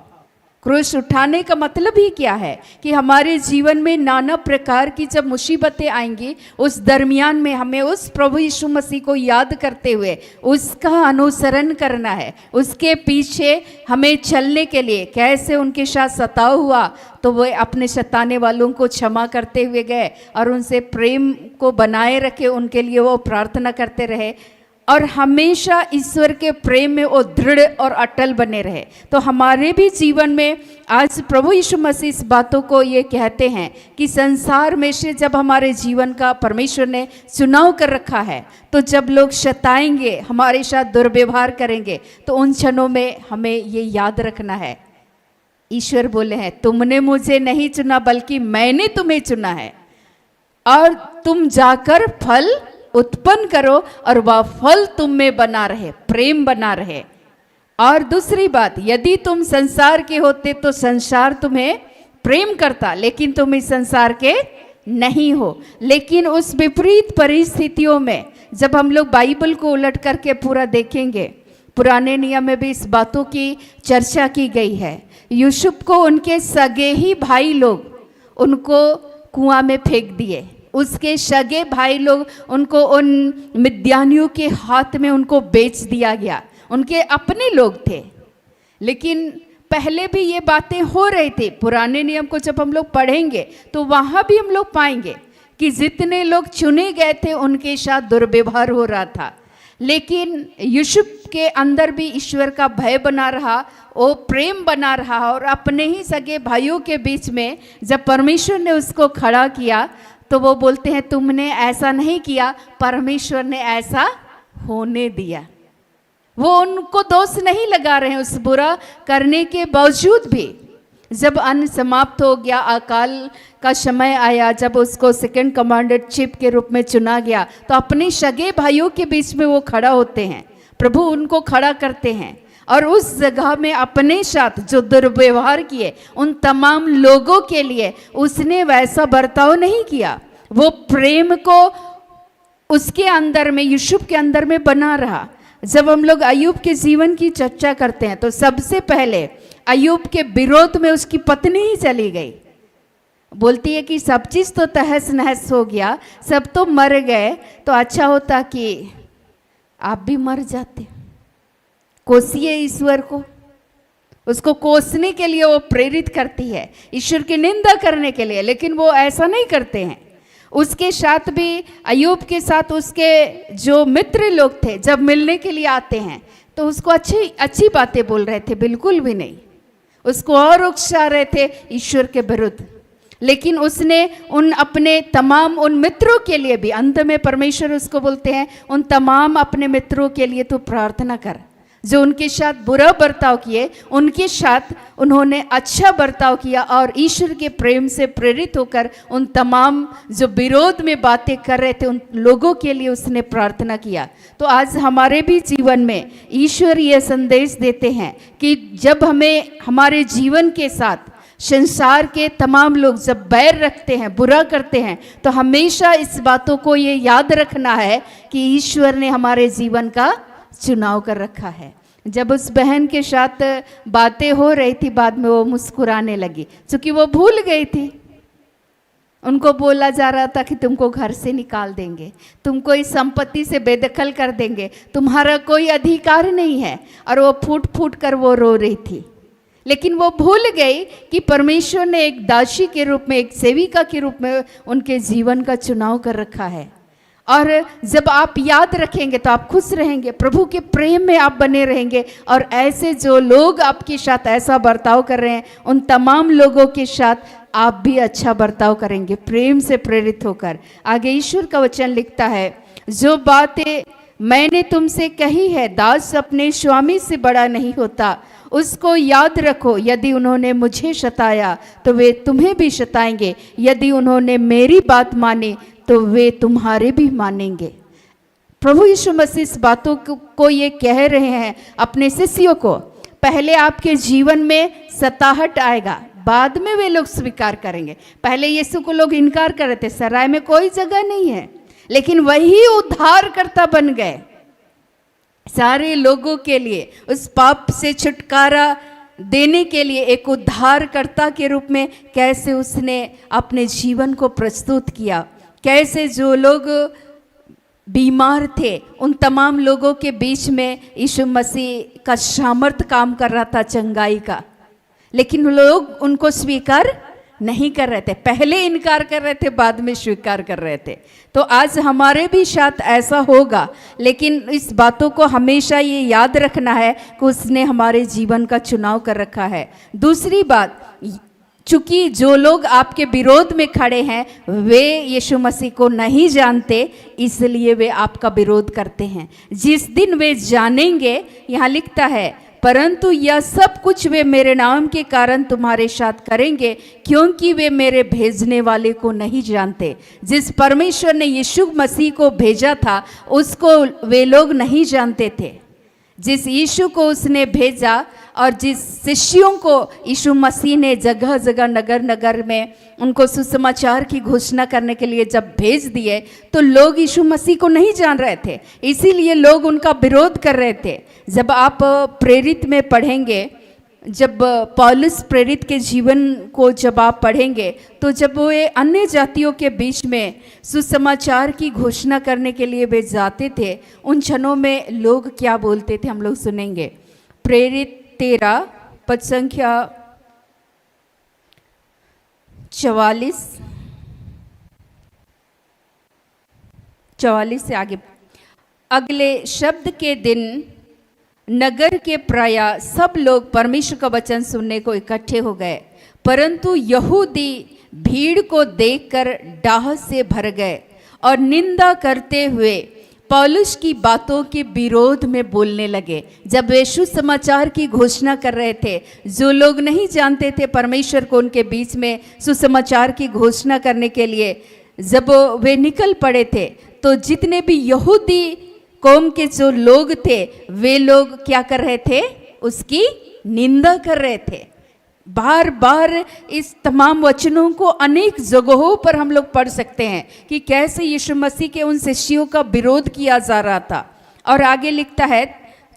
क्रूस उठाने का मतलब ही क्या है कि हमारे जीवन में नाना प्रकार की जब मुसीबतें आएंगी उस दरमियान में हमें उस प्रभु यीशु मसीह को याद करते हुए उसका अनुसरण करना है, उसके पीछे हमें चलने के लिए। कैसे उनके साथ सताव हुआ तो वे अपने सताने वालों को क्षमा करते हुए गए और उनसे प्रेम को बनाए रखे, उनके लिए वो प्रार्थना करते रहे और हमेशा ईश्वर के प्रेम में वो दृढ़ और अटल बने रहे। तो हमारे भी जीवन में आज प्रभु यीशु मसीह इस बातों को ये कहते हैं कि संसार में से जब हमारे जीवन का परमेश्वर ने चुनाव कर रखा है तो जब लोग सताएंगे, हमारे साथ दुर्व्यवहार करेंगे, तो उन क्षणों में हमें ये याद रखना है, ईश्वर बोले हैं तुमने मुझे नहीं चुना बल्कि मैंने तुम्हें चुना है और तुम जाकर फल उत्पन्न करो और वह फल तुम में बना रहे, प्रेम बना रहे। और दूसरी बात, यदि तुम संसार के होते तो संसार तुम्हें प्रेम करता, लेकिन तुम इस संसार के नहीं हो। लेकिन उस विपरीत परिस्थितियों में जब हम लोग बाइबल को उलट करके पूरा देखेंगे, पुराने नियम में भी इस बातों की चर्चा की गई है। यूसुफ को उनके सगे ही भाई लोग उनको कुआं में फेंक दिए, उसके सगे भाई लोग उनको उन मिद्यानियों के हाथ में उनको बेच दिया गया, उनके अपने लोग थे। लेकिन पहले भी ये बातें हो रही थी। पुराने नियम को जब हम लोग पढ़ेंगे तो वहाँ भी हम लोग पाएंगे कि जितने लोग चुने गए थे उनके साथ दुर्व्यवहार हो रहा था। लेकिन यूसुफ के अंदर भी ईश्वर का भय बना रहा, वो प्रेम बना रहा और अपने ही सगे भाइयों के बीच में जब परमेश्वर ने उसको खड़ा किया तो वो बोलते हैं तुमने ऐसा नहीं किया, परमेश्वर ने ऐसा होने दिया। वो उनको दोष नहीं लगा रहे हैं उस बुरा करने के बावजूद भी। जब अन्न समाप्त हो गया, अकाल का समय आया, जब उसको सेकंड कमांडर चीफ के रूप में चुना गया तो अपने सगे भाइयों के बीच में वो खड़ा होते हैं, प्रभु उनको खड़ा करते हैं और उस जगह में अपने साथ जो दुर्व्यवहार किए उन तमाम लोगों के लिए उसने वैसा बर्ताव नहीं किया। वो प्रेम को उसके अंदर में, यूसुफ के अंदर में बना रहा। जब हम लोग अय्यूब के जीवन की चर्चा करते हैं तो सबसे पहले अय्यूब के विरोध में उसकी पत्नी ही चली गई। बोलती है कि सब चीज़ तो तहस नहस हो गया, सब तो मर गए, तो अच्छा होता कि आप भी मर जाते। कोसिए ईश्वर को, उसको कोसने के लिए वो प्रेरित करती है, ईश्वर की निंदा करने के लिए, लेकिन वो ऐसा नहीं करते हैं। उसके साथ भी अय्यूब के साथ उसके जो मित्र लोग थे जब मिलने के लिए आते हैं तो उसको अच्छी अच्छी बातें बोल रहे थे, बिल्कुल भी नहीं, उसको और उकसा रहे थे ईश्वर के विरुद्ध। लेकिन उसने उन अपने तमाम उन मित्रों के लिए भी, अंत में परमेश्वर उसको बोलते हैं उन तमाम अपने मित्रों के लिए तू प्रार्थना कर, जो उनके साथ बुरा बर्ताव किए उनके साथ उन्होंने अच्छा बर्ताव किया, और ईश्वर के प्रेम से प्रेरित होकर उन तमाम जो विरोध में बातें कर रहे थे उन लोगों के लिए उसने प्रार्थना किया। तो आज हमारे भी जीवन में ईश्वर ये संदेश देते हैं कि जब हमें हमारे जीवन के साथ संसार के तमाम लोग जब बैर रखते हैं, बुरा करते हैं, तो हमेशा इस बातों को ये याद रखना है कि ईश्वर ने हमारे जीवन का चुनाव कर रखा है। जब उस बहन के साथ बातें हो रही थी, बाद में वो मुस्कुराने लगी, क्योंकि वो भूल गई थी। उनको बोला जा रहा था कि तुमको घर से निकाल देंगे, तुमको इस संपत्ति से बेदखल कर देंगे, तुम्हारा कोई अधिकार नहीं है, और वो फूट फूट कर वो रो रही थी। लेकिन वो भूल गई कि परमेश्वर ने एक दासी के रूप में, एक सेविका के रूप में उनके जीवन का चुनाव कर रखा है। और जब आप याद रखेंगे तो आप खुश रहेंगे, प्रभु के प्रेम में आप बने रहेंगे, और ऐसे जो लोग आपके साथ ऐसा बर्ताव कर रहे हैं उन तमाम लोगों के साथ आप भी अच्छा बर्ताव करेंगे, प्रेम से प्रेरित होकर। आगे ईश्वर का वचन लिखता है, जो बातें मैंने तुमसे कही है, दास अपने स्वामी से बड़ा नहीं होता, उसको याद रखो। यदि उन्होंने मुझे सताया तो वे तुम्हें भी सताएंगे, यदि उन्होंने मेरी बात मानी तो वे तुम्हारे भी मानेंगे। प्रभु यीशु मसीह इस बातों को ये कह रहे हैं अपने शिष्यों को। पहले आपके जीवन में सताहट आएगा, बाद में वे लोग स्वीकार करेंगे। पहले यीशु को लोग इनकार कर रहे थे, सराय में कोई जगह नहीं है, लेकिन वही उद्धारकर्ता बन गए सारे लोगों के लिए, उस पाप से छुटकारा देने के लिए एक उद्धारकर्ता के रूप में कैसे उसने अपने जीवन को प्रस्तुत किया, कैसे जो लोग बीमार थे उन तमाम लोगों के बीच में यीशु मसीह का सामर्थ काम कर रहा था चंगाई का, लेकिन लोग उनको स्वीकार नहीं कर रहे थे। पहले इनकार कर रहे थे, बाद में स्वीकार कर रहे थे। तो आज हमारे भी साथ ऐसा होगा, लेकिन इस बातों को हमेशा ये याद रखना है कि उसने हमारे जीवन का चुनाव कर रखा है। दूसरी बात, चूंकि जो लोग आपके विरोध में खड़े हैं वे यीशु मसीह को नहीं जानते, इसलिए वे आपका विरोध करते हैं। जिस दिन वे जानेंगे, यहाँ लिखता है, परंतु यह सब कुछ वे मेरे नाम के कारण तुम्हारे साथ करेंगे, क्योंकि वे मेरे भेजने वाले को नहीं जानते। जिस परमेश्वर ने यीशु मसीह को भेजा था उसको वे लोग नहीं जानते थे। जिस यीशु को उसने भेजा और जिस शिष्यों को यीशु मसीह ने जगह जगह नगर नगर में उनको सुसमाचार की घोषणा करने के लिए जब भेज दिए, तो लोग यीशु मसीह को नहीं जान रहे थे, इसीलिए लोग उनका विरोध कर रहे थे। जब आप प्रेरित में पढ़ेंगे, जब पौलुस प्रेरित के जीवन को जब आप पढ़ेंगे, तो जब वे अन्य जातियों के बीच में सुसमाचार की घोषणा करने के लिए वे जाते थे, उन क्षणों में लोग क्या बोलते थे हम लोग सुनेंगे। प्रेरित 13 पद संख्या 44 से आगे। अगले शब्द के दिन नगर के प्राय सब लोग परमेश्वर का वचन सुनने को इकट्ठे हो गए, परंतु यहूदी भीड़ को देखकर डाह से भर गए और निंदा करते हुए पौलुस की बातों के विरोध में बोलने लगे। जब वे सुसमाचार की घोषणा कर रहे थे, जो लोग नहीं जानते थे परमेश्वर को, उनके बीच में सुसमाचार की घोषणा करने के लिए जब वे निकल पड़े थे, तो जितने भी यहूदी कौम के जो लोग थे वे लोग क्या कर रहे थे, उसकी निंदा कर रहे थे। बार बार इस तमाम वचनों को अनेक जगहों पर हम लोग पढ़ सकते हैं कि कैसे यीशु मसीह के उन शिष्यों का विरोध किया जा रहा था। और आगे लिखता है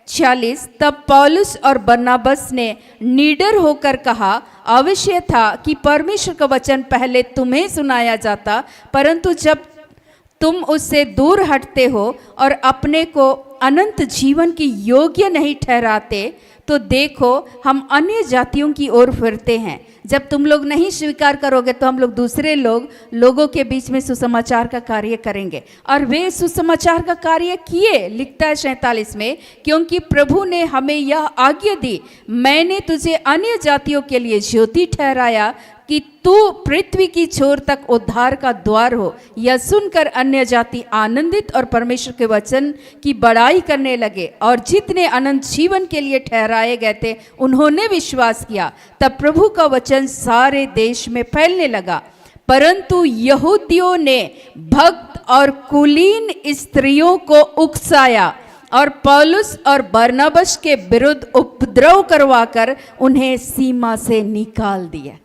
46, तब पौलुस और बरनबास ने निडर होकर कहा, अवश्य था कि परमेश्वर का वचन पहले तुम्हें सुनाया जाता, परंतु जब तुम उससे दूर हटते हो और अपने को अनंत जीवन की योग्य नहीं ठहराते, तो देखो हम अन्य जातियों की ओर फिरते हैं। जब तुम लोग नहीं स्वीकार करोगे तो हम लोग दूसरे लोगों के बीच में सुसमाचार का कार्य करेंगे। और वे सुसमाचार का कार्य किए। लिखता है 47 में, क्योंकि प्रभु ने हमें यह आज्ञा दी, मैंने तुझे अन्य जातियों के लिए ज्योति ठहराया कि तू पृथ्वी की छोर तक उद्धार का द्वार हो। यह सुनकर अन्य जाति आनंदित और परमेश्वर के वचन की बड़ाई करने लगे, और जितने अनंत जीवन के लिए ठहराए गए थे उन्होंने विश्वास किया। तब प्रभु का वचन सारे देश में फैलने लगा। परंतु यहूदियों ने भक्त और कुलीन स्त्रियों को उकसाया और पौलुस और बरनबास के विरुद्ध उपद्रव करवाकर उन्हें सीमा से निकाल दिया।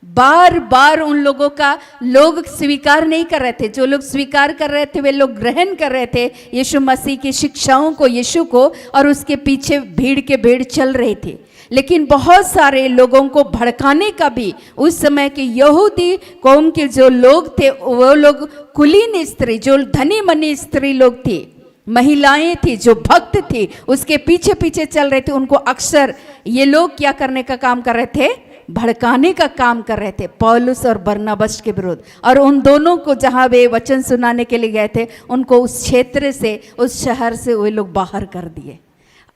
बार बार उन लोगों का लोग स्वीकार नहीं कर रहे थे। जो लोग स्वीकार कर रहे थे वे लोग ग्रहण कर रहे थे यीशु मसीह की शिक्षाओं को, यीशु को, और उसके पीछे भीड़ के भीड़ चल रही थी। लेकिन बहुत सारे लोगों को भड़काने का भी उस समय के यहूदी कौम के जो लोग थे, वो लोग कुलीन स्त्री, जो धनी मनी स्त्री लोग थी, महिलाएं थी, जो भक्त थी, उसके पीछे पीछे चल रहे थे, उनको अक्सर ये लोग क्या करने का काम कर रहे थे? भड़काने का काम कर रहे थे पौलुस और बरनबास के विरुद्ध। और उन दोनों को जहाँ वे वचन सुनाने के लिए गए थे, उनको उस क्षेत्र से, उस शहर से वे लोग बाहर कर दिए।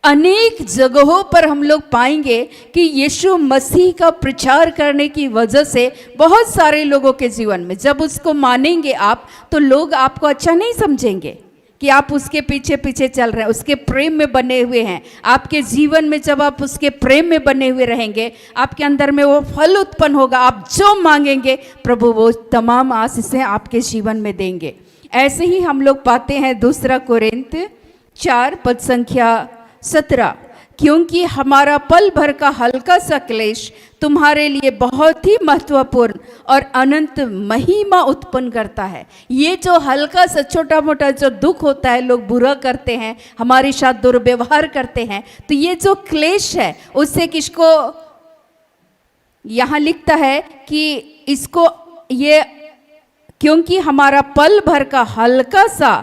अनेक जगहों पर हम लोग पाएंगे कि यीशु मसीह का प्रचार करने की वजह से बहुत सारे लोगों के जीवन में, जब उसको मानेंगे आप, तो लोग आपको अच्छा नहीं समझेंगे कि आप उसके पीछे पीछे चल रहे हैं, उसके प्रेम में बने हुए हैं। आपके जीवन में जब आप उसके प्रेम में बने हुए रहेंगे, आपके अंदर में वो फल उत्पन्न होगा। आप जो मांगेंगे प्रभु वो तमाम आशीषें आपके जीवन में देंगे। ऐसे ही हम लोग पाते हैं 2 कोरिन्थ 4 पद संख्या 17, क्योंकि हमारा पल भर का हल्का सा क्लेश तुम्हारे लिए बहुत ही महत्वपूर्ण और अनंत महिमा उत्पन्न करता है। ये जो हल्का सा छोटा मोटा जो दुख होता है, लोग बुरा करते हैं, हमारे साथ दुर्व्यवहार करते हैं, तो ये जो क्लेश है उससे किसको, यहाँ लिखता है कि इसको ये, क्योंकि हमारा पल भर का हल्का सा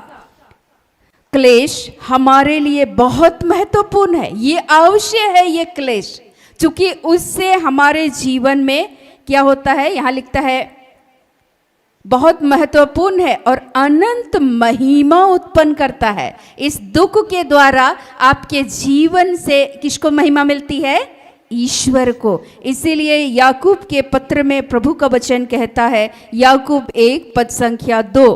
क्लेश हमारे लिए बहुत महत्वपूर्ण है। ये आवश्यक है ये क्लेश, क्योंकि उससे हमारे जीवन में क्या होता है, यहाँ लिखता है बहुत महत्वपूर्ण है और अनंत महिमा उत्पन्न करता है। इस दुख के द्वारा आपके जीवन से किसको महिमा मिलती है? ईश्वर को। इसीलिए याकूब के पत्र में प्रभु का वचन कहता है, याकूब 1 पद संख्या 2,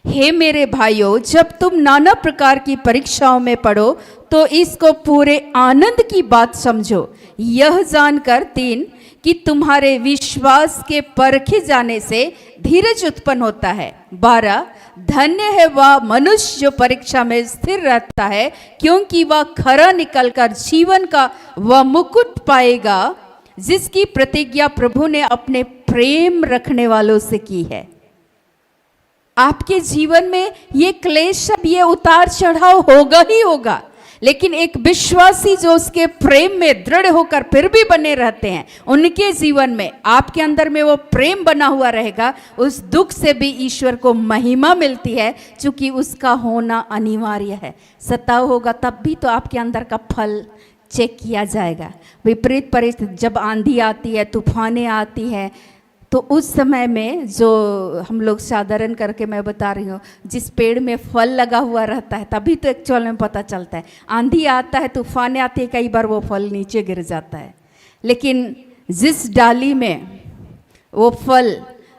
हे मेरे भाइयों, जब तुम नाना प्रकार की परीक्षाओं में पढ़ो तो इसको पूरे आनंद की बात समझो, यह जानकर 3 कि तुम्हारे विश्वास के परखे जाने से धीरज उत्पन्न होता है। 12 धन्य है वह मनुष्य जो परीक्षा में स्थिर रहता है, क्योंकि वह खरा निकलकर जीवन का वह मुकुट पाएगा जिसकी प्रतिज्ञा प्रभु ने अपने प्रेम रखने वालों से की है। आपके जीवन में ये क्लेश, सब ये उतार चढ़ाव होगा ही होगा, लेकिन एक विश्वासी जो उसके प्रेम में दृढ़ होकर फिर भी बने रहते हैं, उनके जीवन में आपके अंदर में वो प्रेम बना हुआ रहेगा। उस दुख से भी ईश्वर को महिमा मिलती है, क्योंकि उसका होना अनिवार्य है। सताव होगा तब भी तो आपके अंदर का फल चेक किया जाएगा। विपरीत परिस्थिति, जब आंधी आती है, तूफानें आती है, तो उस समय में जो हम लोग साधारण करके मैं बता रही हूँ, जिस पेड़ में फल लगा हुआ रहता है तभी तो एक्चुअल में पता चलता है। आंधी आता है, तूफान आती है, कई बार वो फल नीचे गिर जाता है, लेकिन जिस डाली में वो फल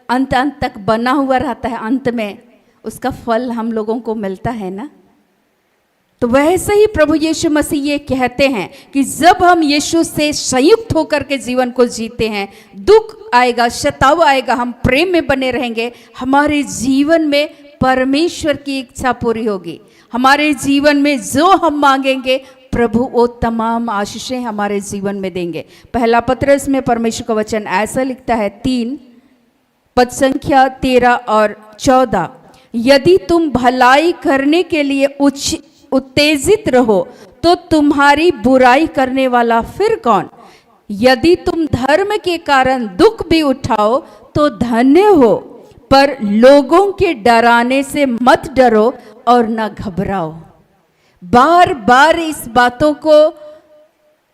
अंत तक बना हुआ रहता है, अंत में उसका फल हम लोगों को मिलता है ना। तो वैसे ही प्रभु यीशु मसीह ये कहते हैं कि जब हम यीशु से संयुक्त होकर के जीवन को जीते हैं, दुख आएगा, शताव आएगा, हम प्रेम में बने रहेंगे, हमारे जीवन में परमेश्वर की इच्छा पूरी होगी। हमारे जीवन में जो हम मांगेंगे प्रभु वो तमाम आशीषें हमारे जीवन में देंगे। पहला पत्रस में परमेश्वर का वचन ऐसा लिखता है 3 पद संख्या 13 और 14, यदि तुम भलाई करने के लिए उत्तेजित रहो तो तुम्हारी बुराई करने वाला फिर कौन? यदि तुम धर्म के कारण दुख भी उठाओ तो धन्य हो, पर लोगों के डराने से मत डरो और न घबराओ। बार बार इस बातों को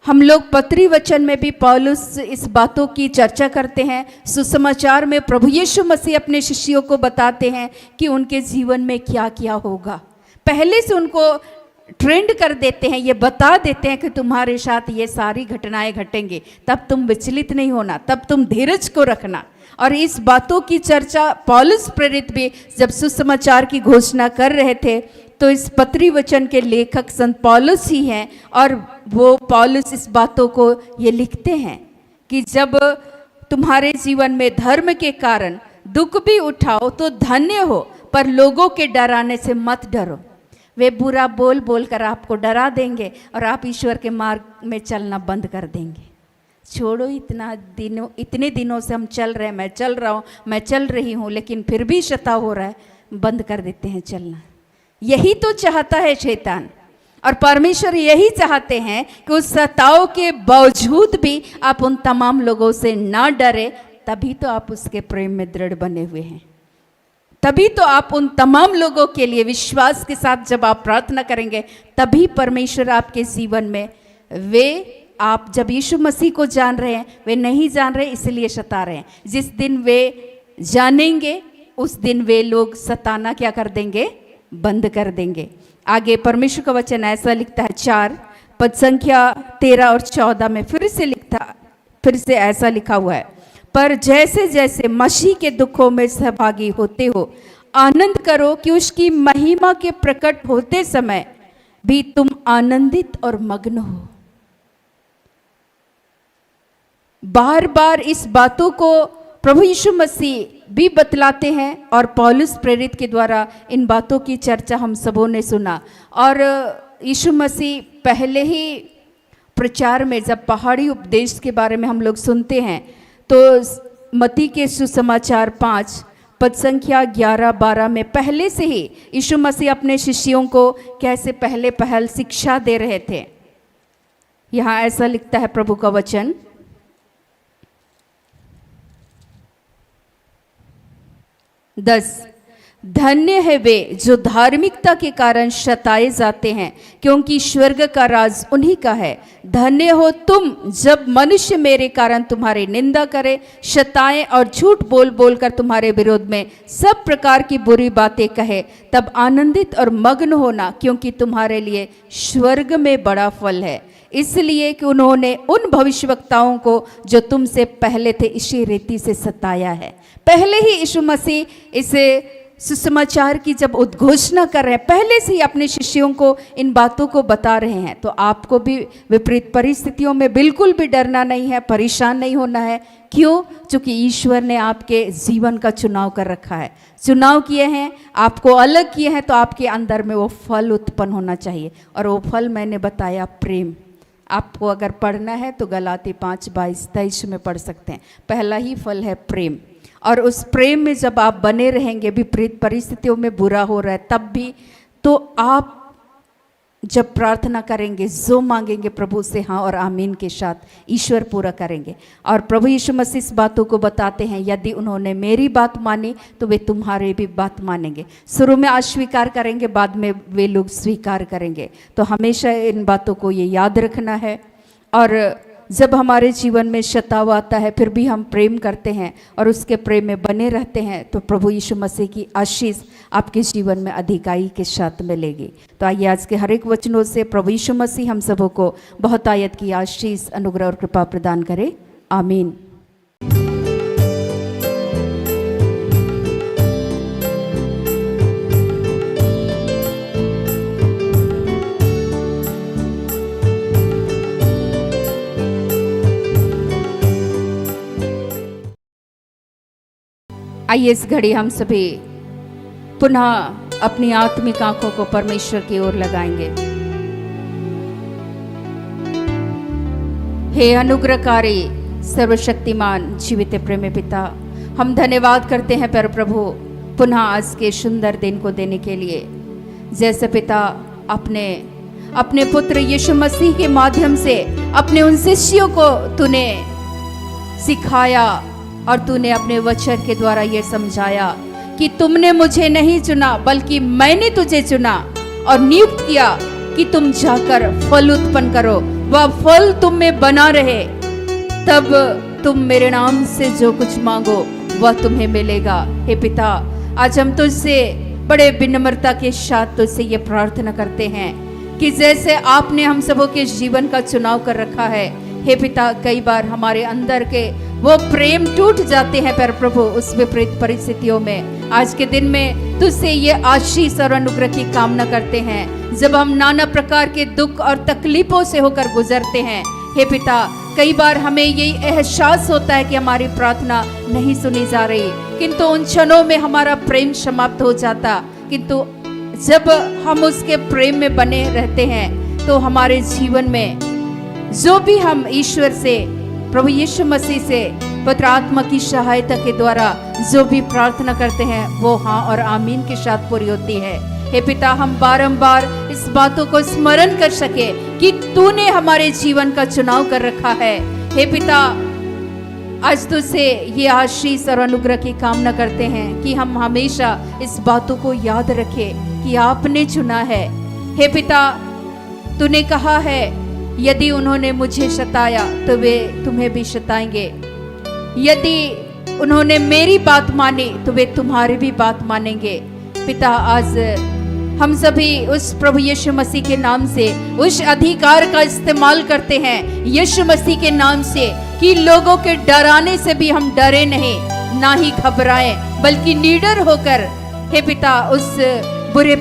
हम लोग पत्री वचन में भी पौलुस इस बातों की चर्चा करते हैं। सुसमाचार में प्रभु यीशु मसीह अपने शिष्यों को बताते हैं कि उनके जीवन में क्या क्या होगा। पहले से उनको ट्रेंड कर देते हैं, ये बता देते हैं कि तुम्हारे साथ ये सारी घटनाएं घटेंगे, तब तुम विचलित नहीं होना, तब तुम धीरज को रखना। और इस बातों की चर्चा पौलुस प्रेरित भी जब सुसमाचार की घोषणा कर रहे थे, तो इस पत्री वचन के लेखक संत पौलुस ही हैं, और वो पौलुस इस बातों को ये लिखते हैं कि जब तुम्हारे जीवन में धर्म के कारण दुख भी उठाओ तो धन्य हो, पर लोगों के डराने से मत डरो। वे बुरा बोल बोल कर आपको डरा देंगे और आप ईश्वर के मार्ग में चलना बंद कर देंगे। छोड़ो, इतने दिनों से हम चल रहे हैं, मैं चल रहा हूँ, मैं चल रही हूँ, लेकिन फिर भी शताव हो रहा है, बंद कर देते हैं चलना। यही तो चाहता है शैतान, और परमेश्वर यही चाहते हैं कि उस सताव के बावजूद भी आप उन तमाम लोगों से ना डरे। तभी तो आप उसके प्रेम में दृढ़ बने हुए हैं, तभी तो आप उन तमाम लोगों के लिए विश्वास के साथ जब आप प्रार्थना करेंगे, तभी परमेश्वर आपके जीवन में, वे आप जब यीशु मसीह को जान रहे हैं, वे नहीं जान रहे इसलिए सता रहे हैं। जिस दिन वे जानेंगे उस दिन वे लोग सताना क्या कर देंगे, बंद कर देंगे। आगे परमेश्वर का वचन ऐसा लिखता है, 4 पद संख्या 13 और 14 में फिर से ऐसा लिखा हुआ है, पर जैसे जैसे मसीह के दुखों में सहभागी होते हो, आनंद करो कि उसकी महिमा के प्रकट होते समय भी तुम आनंदित और मग्न हो। बार बार इस बातों को प्रभु यीशु मसीह भी बतलाते हैं, और पौलुस प्रेरित के द्वारा इन बातों की चर्चा हम सबों ने सुना। और यीशु मसीह पहले ही प्रचार में जब पहाड़ी उपदेश के बारे में हम लोग सुनते हैं, तो मत्ती के सुसमाचार 5 पद संख्या 11-12 में पहले से ही यीशु मसीह अपने शिष्यों को कैसे पहल शिक्षा दे रहे थे। यहाँ ऐसा लिखता है प्रभु का वचन, 10 धन्य है वे जो धार्मिकता के कारण शताए जाते हैं, क्योंकि स्वर्ग का राज उन्हीं का है। धन्य हो तुम जब मनुष्य मेरे कारण तुम्हारी निंदा करे, शताए और झूठ बोल बोल कर तुम्हारे विरोध में सब प्रकार की बुरी बातें कहे, तब आनंदित और मग्न होना, क्योंकि तुम्हारे लिए स्वर्ग में बड़ा फल है। इसलिए कि उन्होंने उन भविष्यवक्ताओं को जो तुमसे पहले थे इसी रीति से सताया है। पहले ही यीशु मसीह इसे सुसमाचार की जब उद्घोषणा कर रहे हैं, पहले से ही अपने शिष्यों को इन बातों को बता रहे हैं। तो आपको भी विपरीत परिस्थितियों में बिल्कुल भी डरना नहीं है, परेशान नहीं होना है। क्यों? क्योंकि ईश्वर ने आपके जीवन का चुनाव कर रखा है, चुनाव किए हैं, आपको अलग किए हैं, तो आपके अंदर में वो फल उत्पन्न होना चाहिए। और वो फल मैंने बताया, प्रेम। आपको अगर पढ़ना है तो गलाती 5:22-23 में पढ़ सकते हैं। पहला ही फल है प्रेम, और उस प्रेम में जब आप बने रहेंगे, विपरीत परिस्थितियों में बुरा हो रहा है तब भी, तो आप जब प्रार्थना करेंगे, जो मांगेंगे प्रभु से हाँ और आमीन के साथ, ईश्वर पूरा करेंगे। और प्रभु यीशु मसीह इस बातों को बताते हैं, यदि उन्होंने मेरी बात मानी तो वे तुम्हारे भी बात मानेंगे। शुरू में अस्वीकार करेंगे, बाद में वे लोग स्वीकार करेंगे। तो हमेशा इन बातों को ये याद रखना है। और जब हमारे जीवन में शताव आता है, फिर भी हम प्रेम करते हैं और उसके प्रेम में बने रहते हैं, तो प्रभु यीशु मसीह की आशीष आपके जीवन में अधिकाई के साथ मिलेगी। तो आइए आज के हर एक वचनों से प्रभु यीशु मसीह हम सबों को बहुत आयत की आशीष, अनुग्रह और कृपा प्रदान करे। आमीन। आइए इस घड़ी हम सभी पुनः अपनी आत्मिक आंखों को परमेश्वर की ओर लगाएंगे। हे अनुग्रहकारी सर्वशक्तिमान जीवित प्रेमी पिता, हम धन्यवाद करते हैं पर प्रभु पुनः आज के सुंदर दिन को देने के लिए। जैसे पिता अपने पुत्र यीशु मसीह के माध्यम से अपने उन शिष्यों को तूने सिखाया और तूने अपने वचन के द्वारा ये समझाया कि तुमने मुझे नहीं चुना बल्कि मैंने तुझे चुना और नियुक्त किया कि तुम जाकर फल उत्पन्न करो, वह फल तुम में बना रहे, तब तुम मेरे नाम से जो कुछ मांगो वह तुम्हें मिलेगा। हे पिता, आज हम तुझसे बड़े विनम्रता के साथ तुझसे ये प्रार्थना करते हैं कि जैसे आपने हम सबों के जीवन का चुनाव कर रखा है। हे पिता, कई बार हमारे अंदर के वो प्रेम टूट जाते हैं, पर प्रभु उस विपरीत परिस्थितियों में आज के दिन में तुझसे ये आशीष और अनुग्रह की कामना करते हैं। जब हम नाना प्रकार के दुख और तकलीफों से होकर गुजरते हैं, हे पिता, कई बार हमें यही एहसास होता है कि हमारी प्रार्थना नहीं सुनी जा रही, किंतु उन क्षणों में हमारा प्रेम समाप्त हो जाता। किंतु जब हम उसके प्रेम में बने रहते हैं तो हमारे जीवन में जो भी हम ईश्वर से, प्रभु यीशु मसीह से पवित्र आत्मा की सहायता के द्वारा जो भी प्रार्थना करते हैं वो हाँ और आमीन के साथ पूरी होती है। हे पिता, हम बारंबार इस बातों को स्मरण कर सके कि तूने हमारे जीवन का चुनाव कर रखा है। हे पिता, आज तुझसे ये आशीष और अनुग्रह की कामना करते हैं कि हम हमेशा इस बातों को याद रखें कि आपने चुना है। हे पिता, तूने कहा है यदि उन्होंने मुझे सताया तो वे तुम्हें भी सताएंगे, यदि उन्होंने मेरी बात मानी तो वे तुम्हारी भी बात मानेंगे। पिता, आज हम सभी उस प्रभु यीशु मसीह के नाम से उस अधिकार का इस्तेमाल करते हैं, यीशु मसीह के नाम से, कि लोगों के डराने से भी हम डरे नहीं, ना ही घबराएं, बल्कि निडर होकर, हे पिता, उस बुरे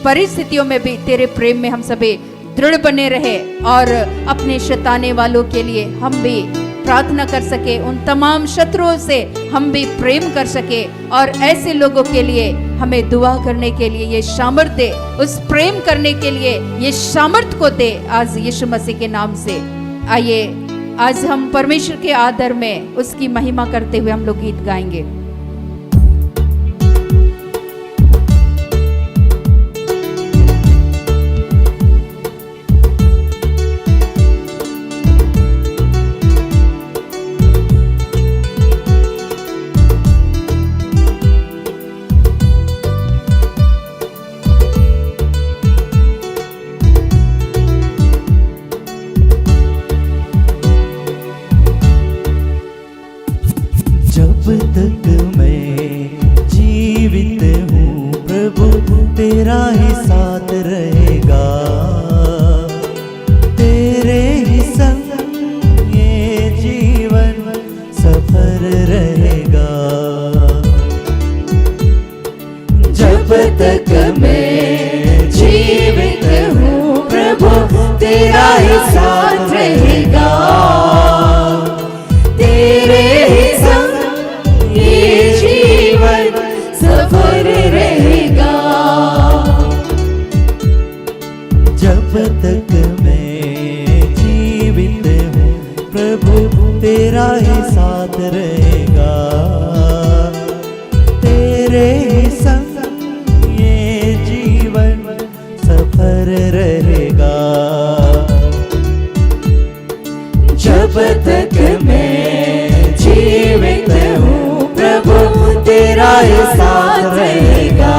परिस्थितियों में भी तेरे प्रेम में हम सभी दृढ़ बने रहे और अपने सताने वालों के लिए हम भी प्रार्थना कर सके, उन तमाम शत्रुओं से हम भी प्रेम कर सके और ऐसे लोगों के लिए हमें दुआ करने के लिए ये सामर्थ्य दे, उस प्रेम करने के लिए ये सामर्थ्य को दे आज यीशु मसीह के नाम से। आइए आज हम परमेश्वर के आदर में उसकी महिमा करते हुए हम लोग गीत गाएंगे। जब तक मैं जीवित हूँ प्रभु तेरा ही साथ रहेगा, तेरे ही संग ये जीवन सफर रहेगा। जब तक मैं जीवित हूँ प्रभु तेरा ही साथ रहेगा, तेरे ही संग ये जीवन सफर रहेगा। जब तक मैं जीवित हूँ प्रभु तेरा ही साथ रहेगा, तेरे ही संग ये जीवन सफर रहेगा। जब तक मैं जीवित हूँ प्रभु तेरा ही साथ रहेगा,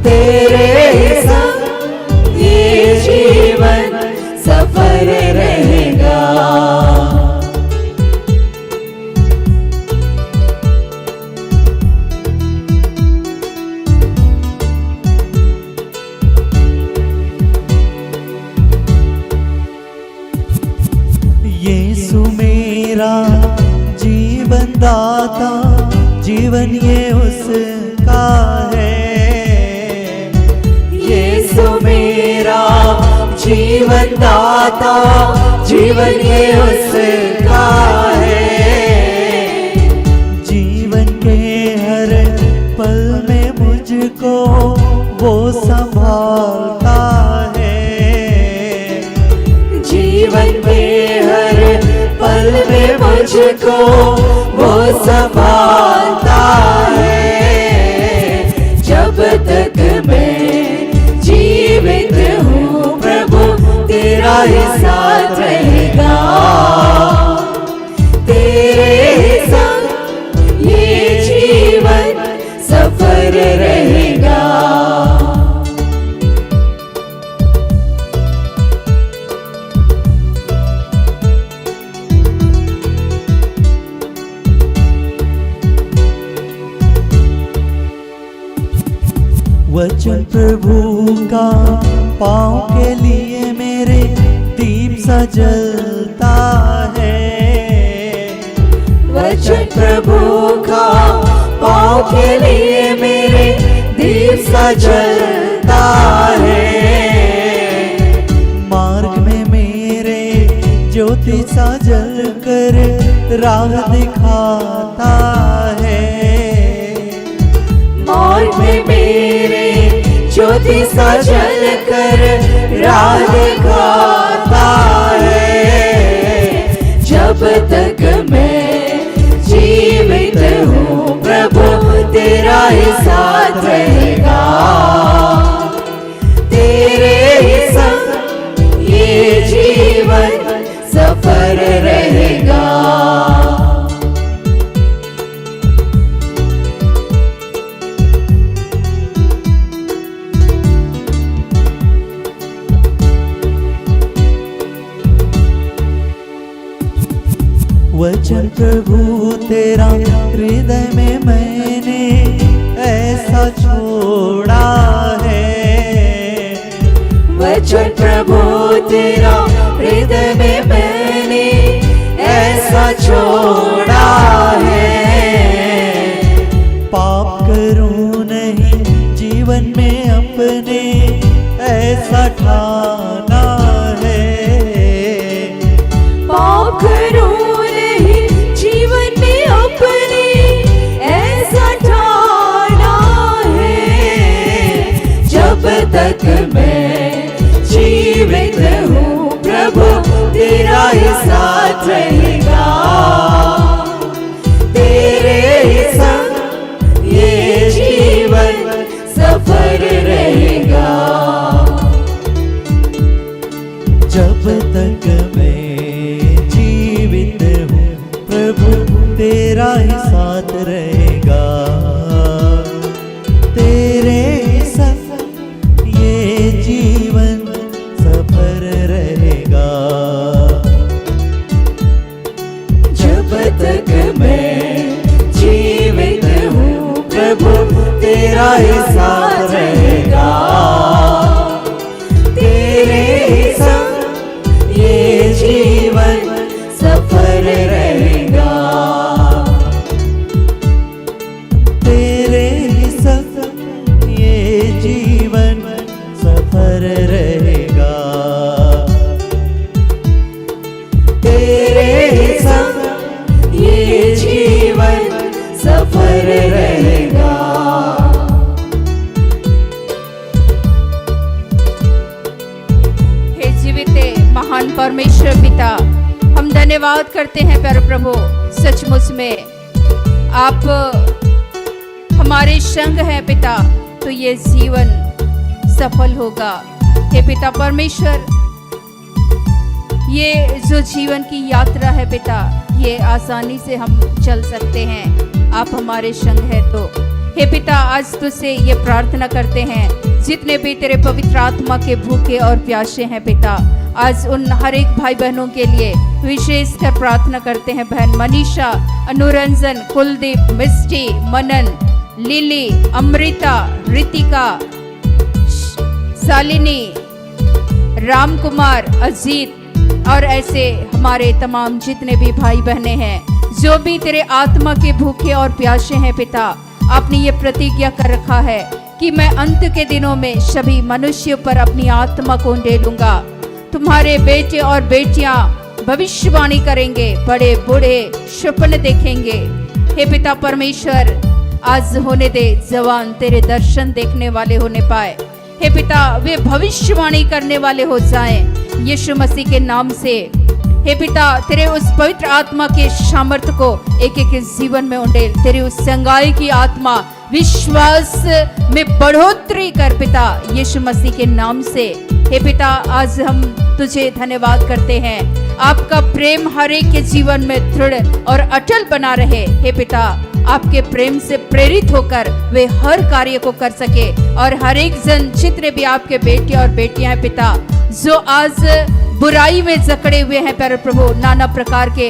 तेरे ही संग ये जीवन सफर रहेगा। यीशु मेरा जीवन दाता, जीवन ये उसका है। यीशु मेरा जीवन दाता, जीवन ये उसका है। जीवन के हर पल में मुझको वो संभालता है। जीवन में हर पल में मुझको वो संभालता है। जब तक मैं जीवित हूँ प्रभु तेरा ही साथ रहेगा, तेरे ही संग ये जीवन सफर रहेगा। वचन प्रभु का पाँव के लिए मेरे दीप सा जलता है। वचन प्रभु का पाँव के लिए मेरे दीप सा जलता है। मार्ग में मेरे ज्योति सा जल कर राह दिखाता है। मार्ग में मेरे ज्योति सा जल कर राह दिखाता है। जब तक मैं जीवित हूँ प्रभु तेरा ही साथ रहेगा। तेरे ही संग ये जीवन सफर रहेगा। वचन प्रभु तेरा हृदय में मैंने ऐसा छोड़ा है। वचन प्रभु तेरा हृदय में मैंने ऐसा छोड़ा है। पाप करूं नहीं जीवन में अपने ऐसा ठाना है। पाप करूं नहीं जीवन में अपने ऐसा ठाना है। जब तक मैं जीवित हूँ प्रभु तेरा ही साथ रहेगा। तेरे ही संग ये जीवन सफर रहेगा। जब तक मैं जीवित हूँ प्रभु तेरा ही साथ रहेगा। तेरे संग ये जीवन सफर रहेगा। जब तक मैं जीवित हूँ प्रभु तेरा ही साथ रहेगा। तेरे ही संग ये जीवन सफर रहेगा। तेरे ही संग ये जीवन सफर रहेगा। तेरे ही संग ये जीवन सफर रहेगा। हे जीवित महान परमेश्वर पिता, हम धन्यवाद करते हैं प्यारे प्रभु। सचमुच में आप हमारे संग हैं पिता, तो ये जीवन सफल होगा। हे पिता परमेश्वर, ये जो जीवन की यात्रा है पिता, ये आसानी से हम चल सकते हैं, आप हमारे संग हैं तो। हे पिता, आज तुझसे ये प्रार्थना करते हैं, जितने भी तेरे पवित्र आत्मा के भूखे और प्यासे हैं पिता, आज उन हर एक भाई बहनों के लिए विशेष कर प्रार्थना करते हैं। बहन मनीषा, अनुरंजन, कुलदीप, मिस्टी, मनन, लिली, अमृता, रितिका, शालिनी, राम कुमार, अजीत और ऐसे हमारे तमाम जितने भी भाई बहने हैं, जो भी तेरे आत्मा के भूखे और प्यासे हैं पिता, आपने ये प्रतिज्ञा कर रखा है कि मैं अंत के दिनों में सभी मनुष्यों पर अपनी आत्मा को उंडेलूंगा। तुम्हारे बेटे और बेटियां भविष्यवाणी करेंगे, बड़े बूढ़े सपने देखेंगे। हे पिता परमेश्वर, आज होने दे जवान तेरे दर्शन देखने वाले होने पाए। हे पिता, वे भविष्यवाणी करने वाले हो जाएं यीशु मसीह के नाम से। हे पिता, तेरे उस पवित्र आत्मा के सामर्थ्य को एक एक जीवन में उंडेल। तेरी उस संगाई की आत्मा विश्वास में बढ़ोतरी कर पिता, यीशु मसीह के नाम से। हे पिता, आज हम तुझे धन्यवाद करते हैं। आपका प्रेम हर एक के जीवन में दृढ़ और अटल बना रहे। हे पिता, आपके प्रेम से प्रेरित होकर वे हर कार्य को कर सके, और हर एक जन जितने भी आपके बेटे और बेटियां हैं पिता, जो आज बुराई में जकड़े हुए हैं प्यारे प्रभु, नाना प्रकार के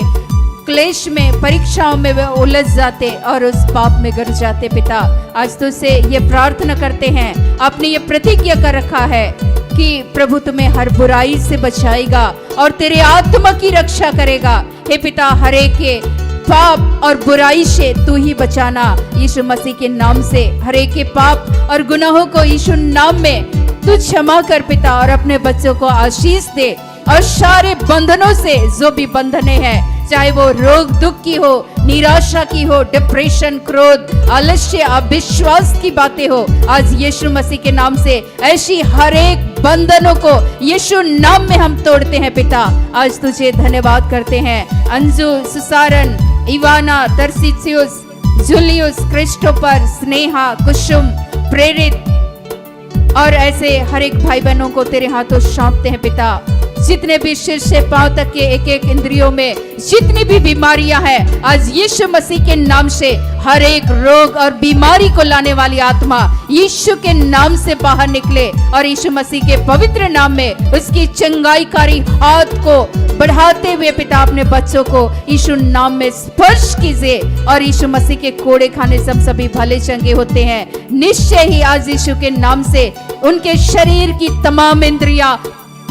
क्लेश में, परीक्षाओं में वे उलझ जाते और उस पाप में गिर जाते। पिता आज तुझसे ये प्रार्थना करते हैं, आपने ये प्रतिज्ञा कर रखा है कि प्रभु तुम्हें हर बुराई से बचाएगा और तेरे आत्मा की रक्षा करेगा। हे पिता, हर एक के पाप और बुराई से तू ही बचाना यीशु मसीह के नाम से। हर एक के पाप और गुनाहों को यीशु नाम में तू क्षमा कर पिता, और अपने बच्चों को आशीष दे और सारे बंधनों से जो भी बंधने हैं, चाहे वो रोग दुख की हो, निराशा की हो, डिप्रेशन, क्रोध, आलस्य, अविश्वास की बातें हो, आज यीशु मसीह के नाम से ऐसी हर एक बंधनों को यीशु नाम में हम तोड़ते हैं। पिता आज तुझे धन्यवाद करते हैं। अंजू, सुसारन, Ivana, Tarcisius, Julius, Christopher, Sneha, Kusum, प्रेरित और ऐसे हर एक भाई बहनों को तेरे हाथों सौंपते हैं। पिता जितने भी सिर से पांव तक के एक एक इंद्रियों में जितनी भी बीमारियां हैं, आज यीशु मसीह के नाम से हर एक रोग और बीमारी को लाने वाली आत्मा यीशु के नाम से बाहर निकले और यीशु मसीह के पवित्र नाम में उसकी चंगाईकारी हाथ को बढ़ाते हुए पिता अपने बच्चों को यीशु नाम में स्पर्श कीजिए और यीशु मसीह के कोड़े खाने से हम सभी भले चंगे होते हैं। निश्चय ही आज यीशु के नाम से उनके शरीर की तमाम इंद्रियां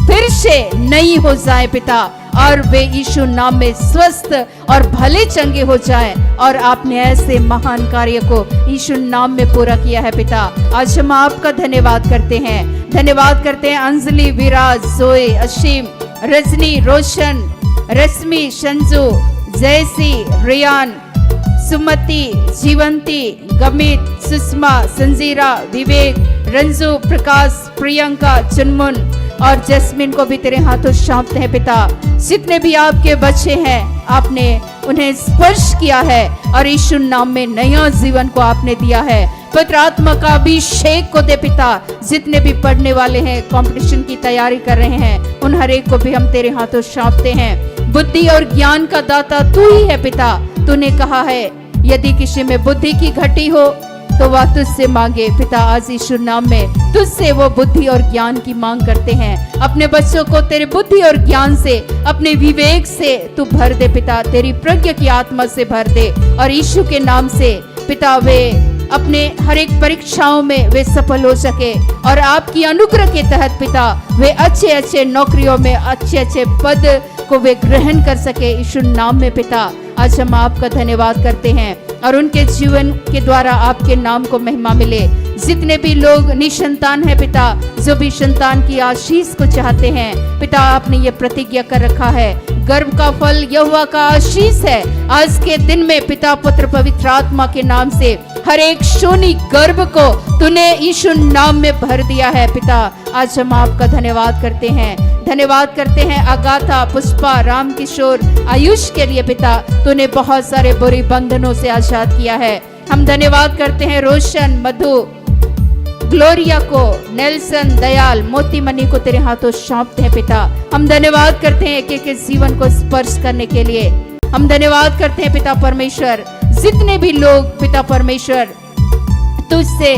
फिर से नई हो जाए पिता, और वे यीशु नाम में स्वस्थ और भले चंगे हो जाएं। और आपने ऐसे महान कार्य को यीशु नाम में पूरा किया है पिता। आज हम आपका धन्यवाद करते हैं। धन्यवाद करते हैं अंजलि, विराज, जोए, अशीम, रजनी, रोशन, रश्मि, संजू, जयसी, रियान, सुमति, जीवंती, गमित, सुषमा, संजीरा, विवेक, रंजू, प्रकाश, प्रियंका, चुनमुन और जस्मिन को भी तेरे हाथों सौंपते हैं। पिता जितने भी आपके बच्चे हैं, आपने उन्हें स्पर्श किया है और यीशु नाम में नया जीवन को आपने दिया है। पवित्र आत्मा का अभिषेक को दे पिता। जितने भी पढ़ने वाले हैं, कंपटीशन की तैयारी कर रहे हैं, उन हर एक को भी हम तेरे हाथों सौंपते हैं। बुद्धि और ज्ञान का दाता तू ही है पिता। तूने कहा है यदि किसी में बुद्धि की घटी हो तो वह तुझसे मांगे। पिता आज यीशु नाम में तुझसे वो बुद्धि और ज्ञान की मांग करते हैं। अपने बच्चों को तेरे बुद्धि और ज्ञान से, अपने विवेक से तू भर दे पिता। तेरी प्रज्ञा की आत्मा से भर दे और यीशु के नाम से पिता वे अपने हर एक परीक्षाओं में वे सफल हो सके और आपकी अनुग्रह के तहत पिता वे अच्छे अच्छे नौकरियों में अच्छे अच्छे पद को वे ग्रहण कर सके यीशु नाम में। पिता आज हम आपका धन्यवाद करते हैं और उनके जीवन के द्वारा आपके नाम को महिमा मिले। जितने भी लोग निसंतान हैं पिता, जो भी संतान की आशीष को चाहते हैं पिता, आपने ये प्रतिज्ञा कर रखा है, गर्भ का फल यहोवा का आशीष है। आज के दिन में पिता, पुत्र, पवित्र आत्मा के नाम से हर एक शून्य गर्भ को तूने यीशु नाम में भर दिया है। पिता आज हम आपका धन्यवाद करते हैं। धन्यवाद करते हैं अगाथा, पुष्पा, राम किशोर, आयुष के लिए पिता, तूने बहुत सारे बुरे बंधनों से आजाद किया है। हम धन्यवाद करते हैं रोशन, मधु, ग्लोरिया को, नेल्सन, दयाल, मोतीमणि को तेरे हाथों सौंपते हैं पिता। हम धन्यवाद करते हैं एक एक जीवन को स्पर्श करने के लिए। हम धन्यवाद करते हैं पिता परमेश्वर, जितने भी लोग पिता परमेश्वर तुझसे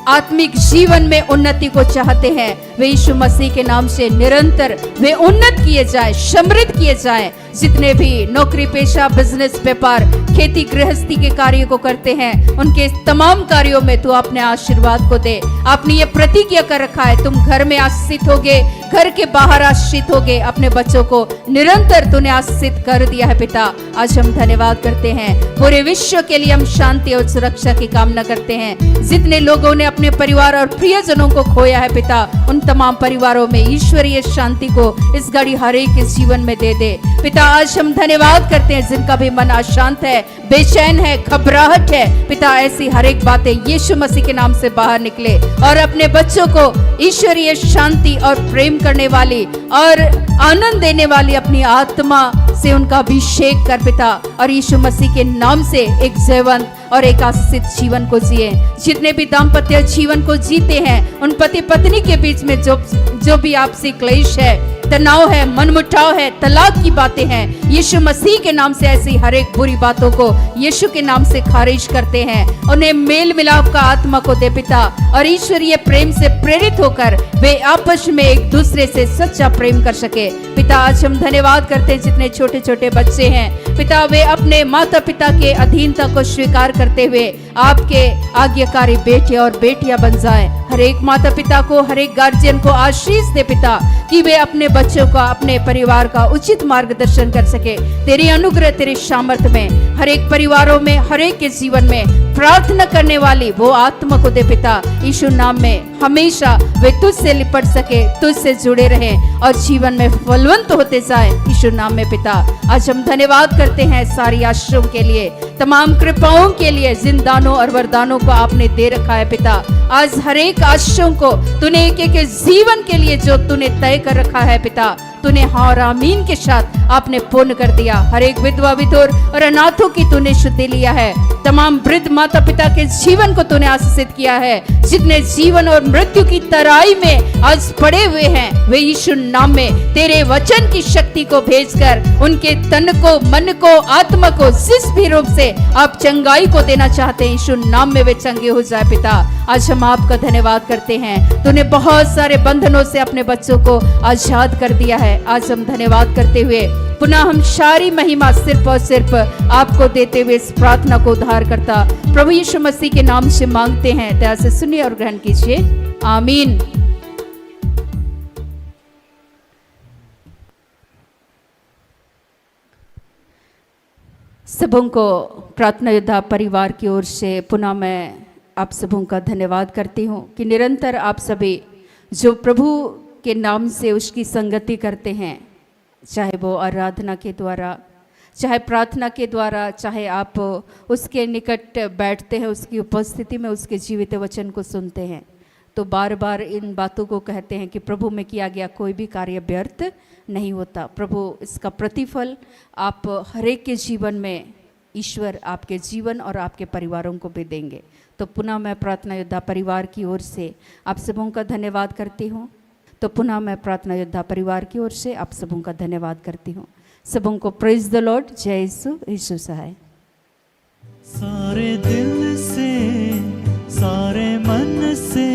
आत्मिक जीवन में उन्नति को चाहते हैं, वे यीशु मसीह के नाम से निरंतर वे उन्नत किए जाए, समृद्ध किए जाए। जितने भी नौकरी पेशा, बिजनेस, व्यापार, खेती, गृहस्थी के कार्यों को करते हैं, उनके तमाम कार्यों में तू अपने आशीर्वाद को दे। आपने ये प्रतिज्ञा कर रखा है, तुम घर में आशीषित होगे, घर के बाहर आशीषित होगे। अपने बच्चों को निरंतर तूने आशीषित कर दिया है पिता। आज हम धन्यवाद करते हैं। पूरे विश्व के लिए हम शांति और सुरक्षा की कामना करते हैं। जितने लोगों ने अपने परिवार और प्रियजनों को खोया है पिता, उन तमाम परिवारों में ईश्वरीय शांति को इस घड़ी हर एक के जीवन में दे दे पिता। आज हम धन्यवाद करते हैं, जिनका भी मन अशांत है, बेचैन है, घबराहट है पिता, ऐसी हर एक बातें यीशु मसीह के नाम से बाहर निकले और अपने बच्चों को ईश्वरीय शांति और प्रेम करने वाली और आनंद देने वाली अपनी आत्मा से उनका अभिषेक कर पिता, और यीशु मसीह के नाम से एक जीवंत और एक आशीषित जीवन को जिए। जितने भी दाम्पत्य जीवन को जीते हैं, उन पति पत्नी के बीच में जो भी आपसी क्लेश है तनाव है, मनमुटाव है, तलाक की बातें हैं, यीशु मसीह के नाम से ऐसी हर एक बुरी बातों को यीशु के नाम से खारिज करते हैं। उन्हें मेल मिलाप का आत्मा को दे पिता, और ईश्वरीय प्रेम से प्रेरित होकर वे आपस में एक दूसरे से सच्चा प्रेम कर सके। पिता, आज हम धन्यवाद करते हैं जितने छोटे छोटे बच्चे हैं पिता, वे अपने माता पिता के अधीनता को स्वीकार करते हुए आपके आज्ञाकारी बेटे और बेटियां बन जाएं। हर एक माता पिता को, हर एक गार्जियन को आशीष दे पिता, कि वे अपने बच्चों का, अपने परिवार का उचित मार्गदर्शन कर सके। तेरी अनुग्रह, तेरे सामर्थ्य में हर एक परिवारों में, हर एक के जीवन में प्रार्थना करने वाली वो आत्मा को दे पिता, यीशु नाम में हमेशा वे तुझसे लिपट सके, तुझसे जुड़े रहे और जीवन में फलवंत होते जाए, यीशु नाम में पिता। आज हम धन्यवाद करते हैं सारी आशीषों के लिए, तमाम कृपाओं के लिए, जिंदानों और वरदानों को आपने दे रखा है पिता। आज हर एक आशीषों को तूने एक एक जीवन के लिए जो तूने तय कर रखा है पिता, तूने हाँ और आमीन के साथ आपने पूर्ण कर दिया। हर एक विधवा, विधुर और अनाथों की तूने शुद्धि लिया है। तमाम वृद्ध माता पिता के जीवन को तूने आशीषित किया है। जितने जीवन और मृत्यु की तराई में आज पड़े हुए हैं, वे यीशु नाम में तेरे वचन की शक्ति को भेजकर उनके तन को, मन को, आत्मा को जिस भी रूप से आप चंगाई को देना चाहते हैं, यीशु नाम में वे चंगे हो जाए पिता। आज हम आपका धन्यवाद करते हैं, तूने बहुत सारे बंधनों से अपने बच्चों को आजाद कर दिया है। आज हम धन्यवाद करते हुए पुनः हम सारी महिमा सिर्फ और सिर्फ आपको देते हुए इस प्रार्थना को उद्धार करता प्रभु यीशु मसीह के नाम से मांगते हैं। दया से सुनिए और ग्रहण कीजिए, आमीन। सबों को प्रार्थना योद्धा परिवार की ओर से पुनः मैं आप सबों का धन्यवाद करती हूँ कि निरंतर आप सभी जो प्रभु के नाम से उसकी संगति करते हैं, चाहे वो आराधना के द्वारा, चाहे प्रार्थना के द्वारा, चाहे आप उसके निकट बैठते हैं, उसकी उपस्थिति में उसके जीवित वचन को सुनते हैं, तो बार बार इन बातों को कहते हैं कि प्रभु में किया गया कोई भी कार्य व्यर्थ नहीं होता। प्रभु इसका प्रतिफल आप हर एक के जीवन में ईश्वर आपके जीवन और आपके परिवारों को भी देंगे। तो पुनः मैं प्रार्थना योद्धा परिवार की ओर से आप सबों का धन्यवाद करती हूँ। तो पुनः मैं प्रार्थना योद्धा परिवार की ओर से आप सबों का धन्यवाद करती हूँ। सबों को प्रेज द लॉर्ड, जय यीशु, यीशु सहाय। सारे दिल से, सारे मन से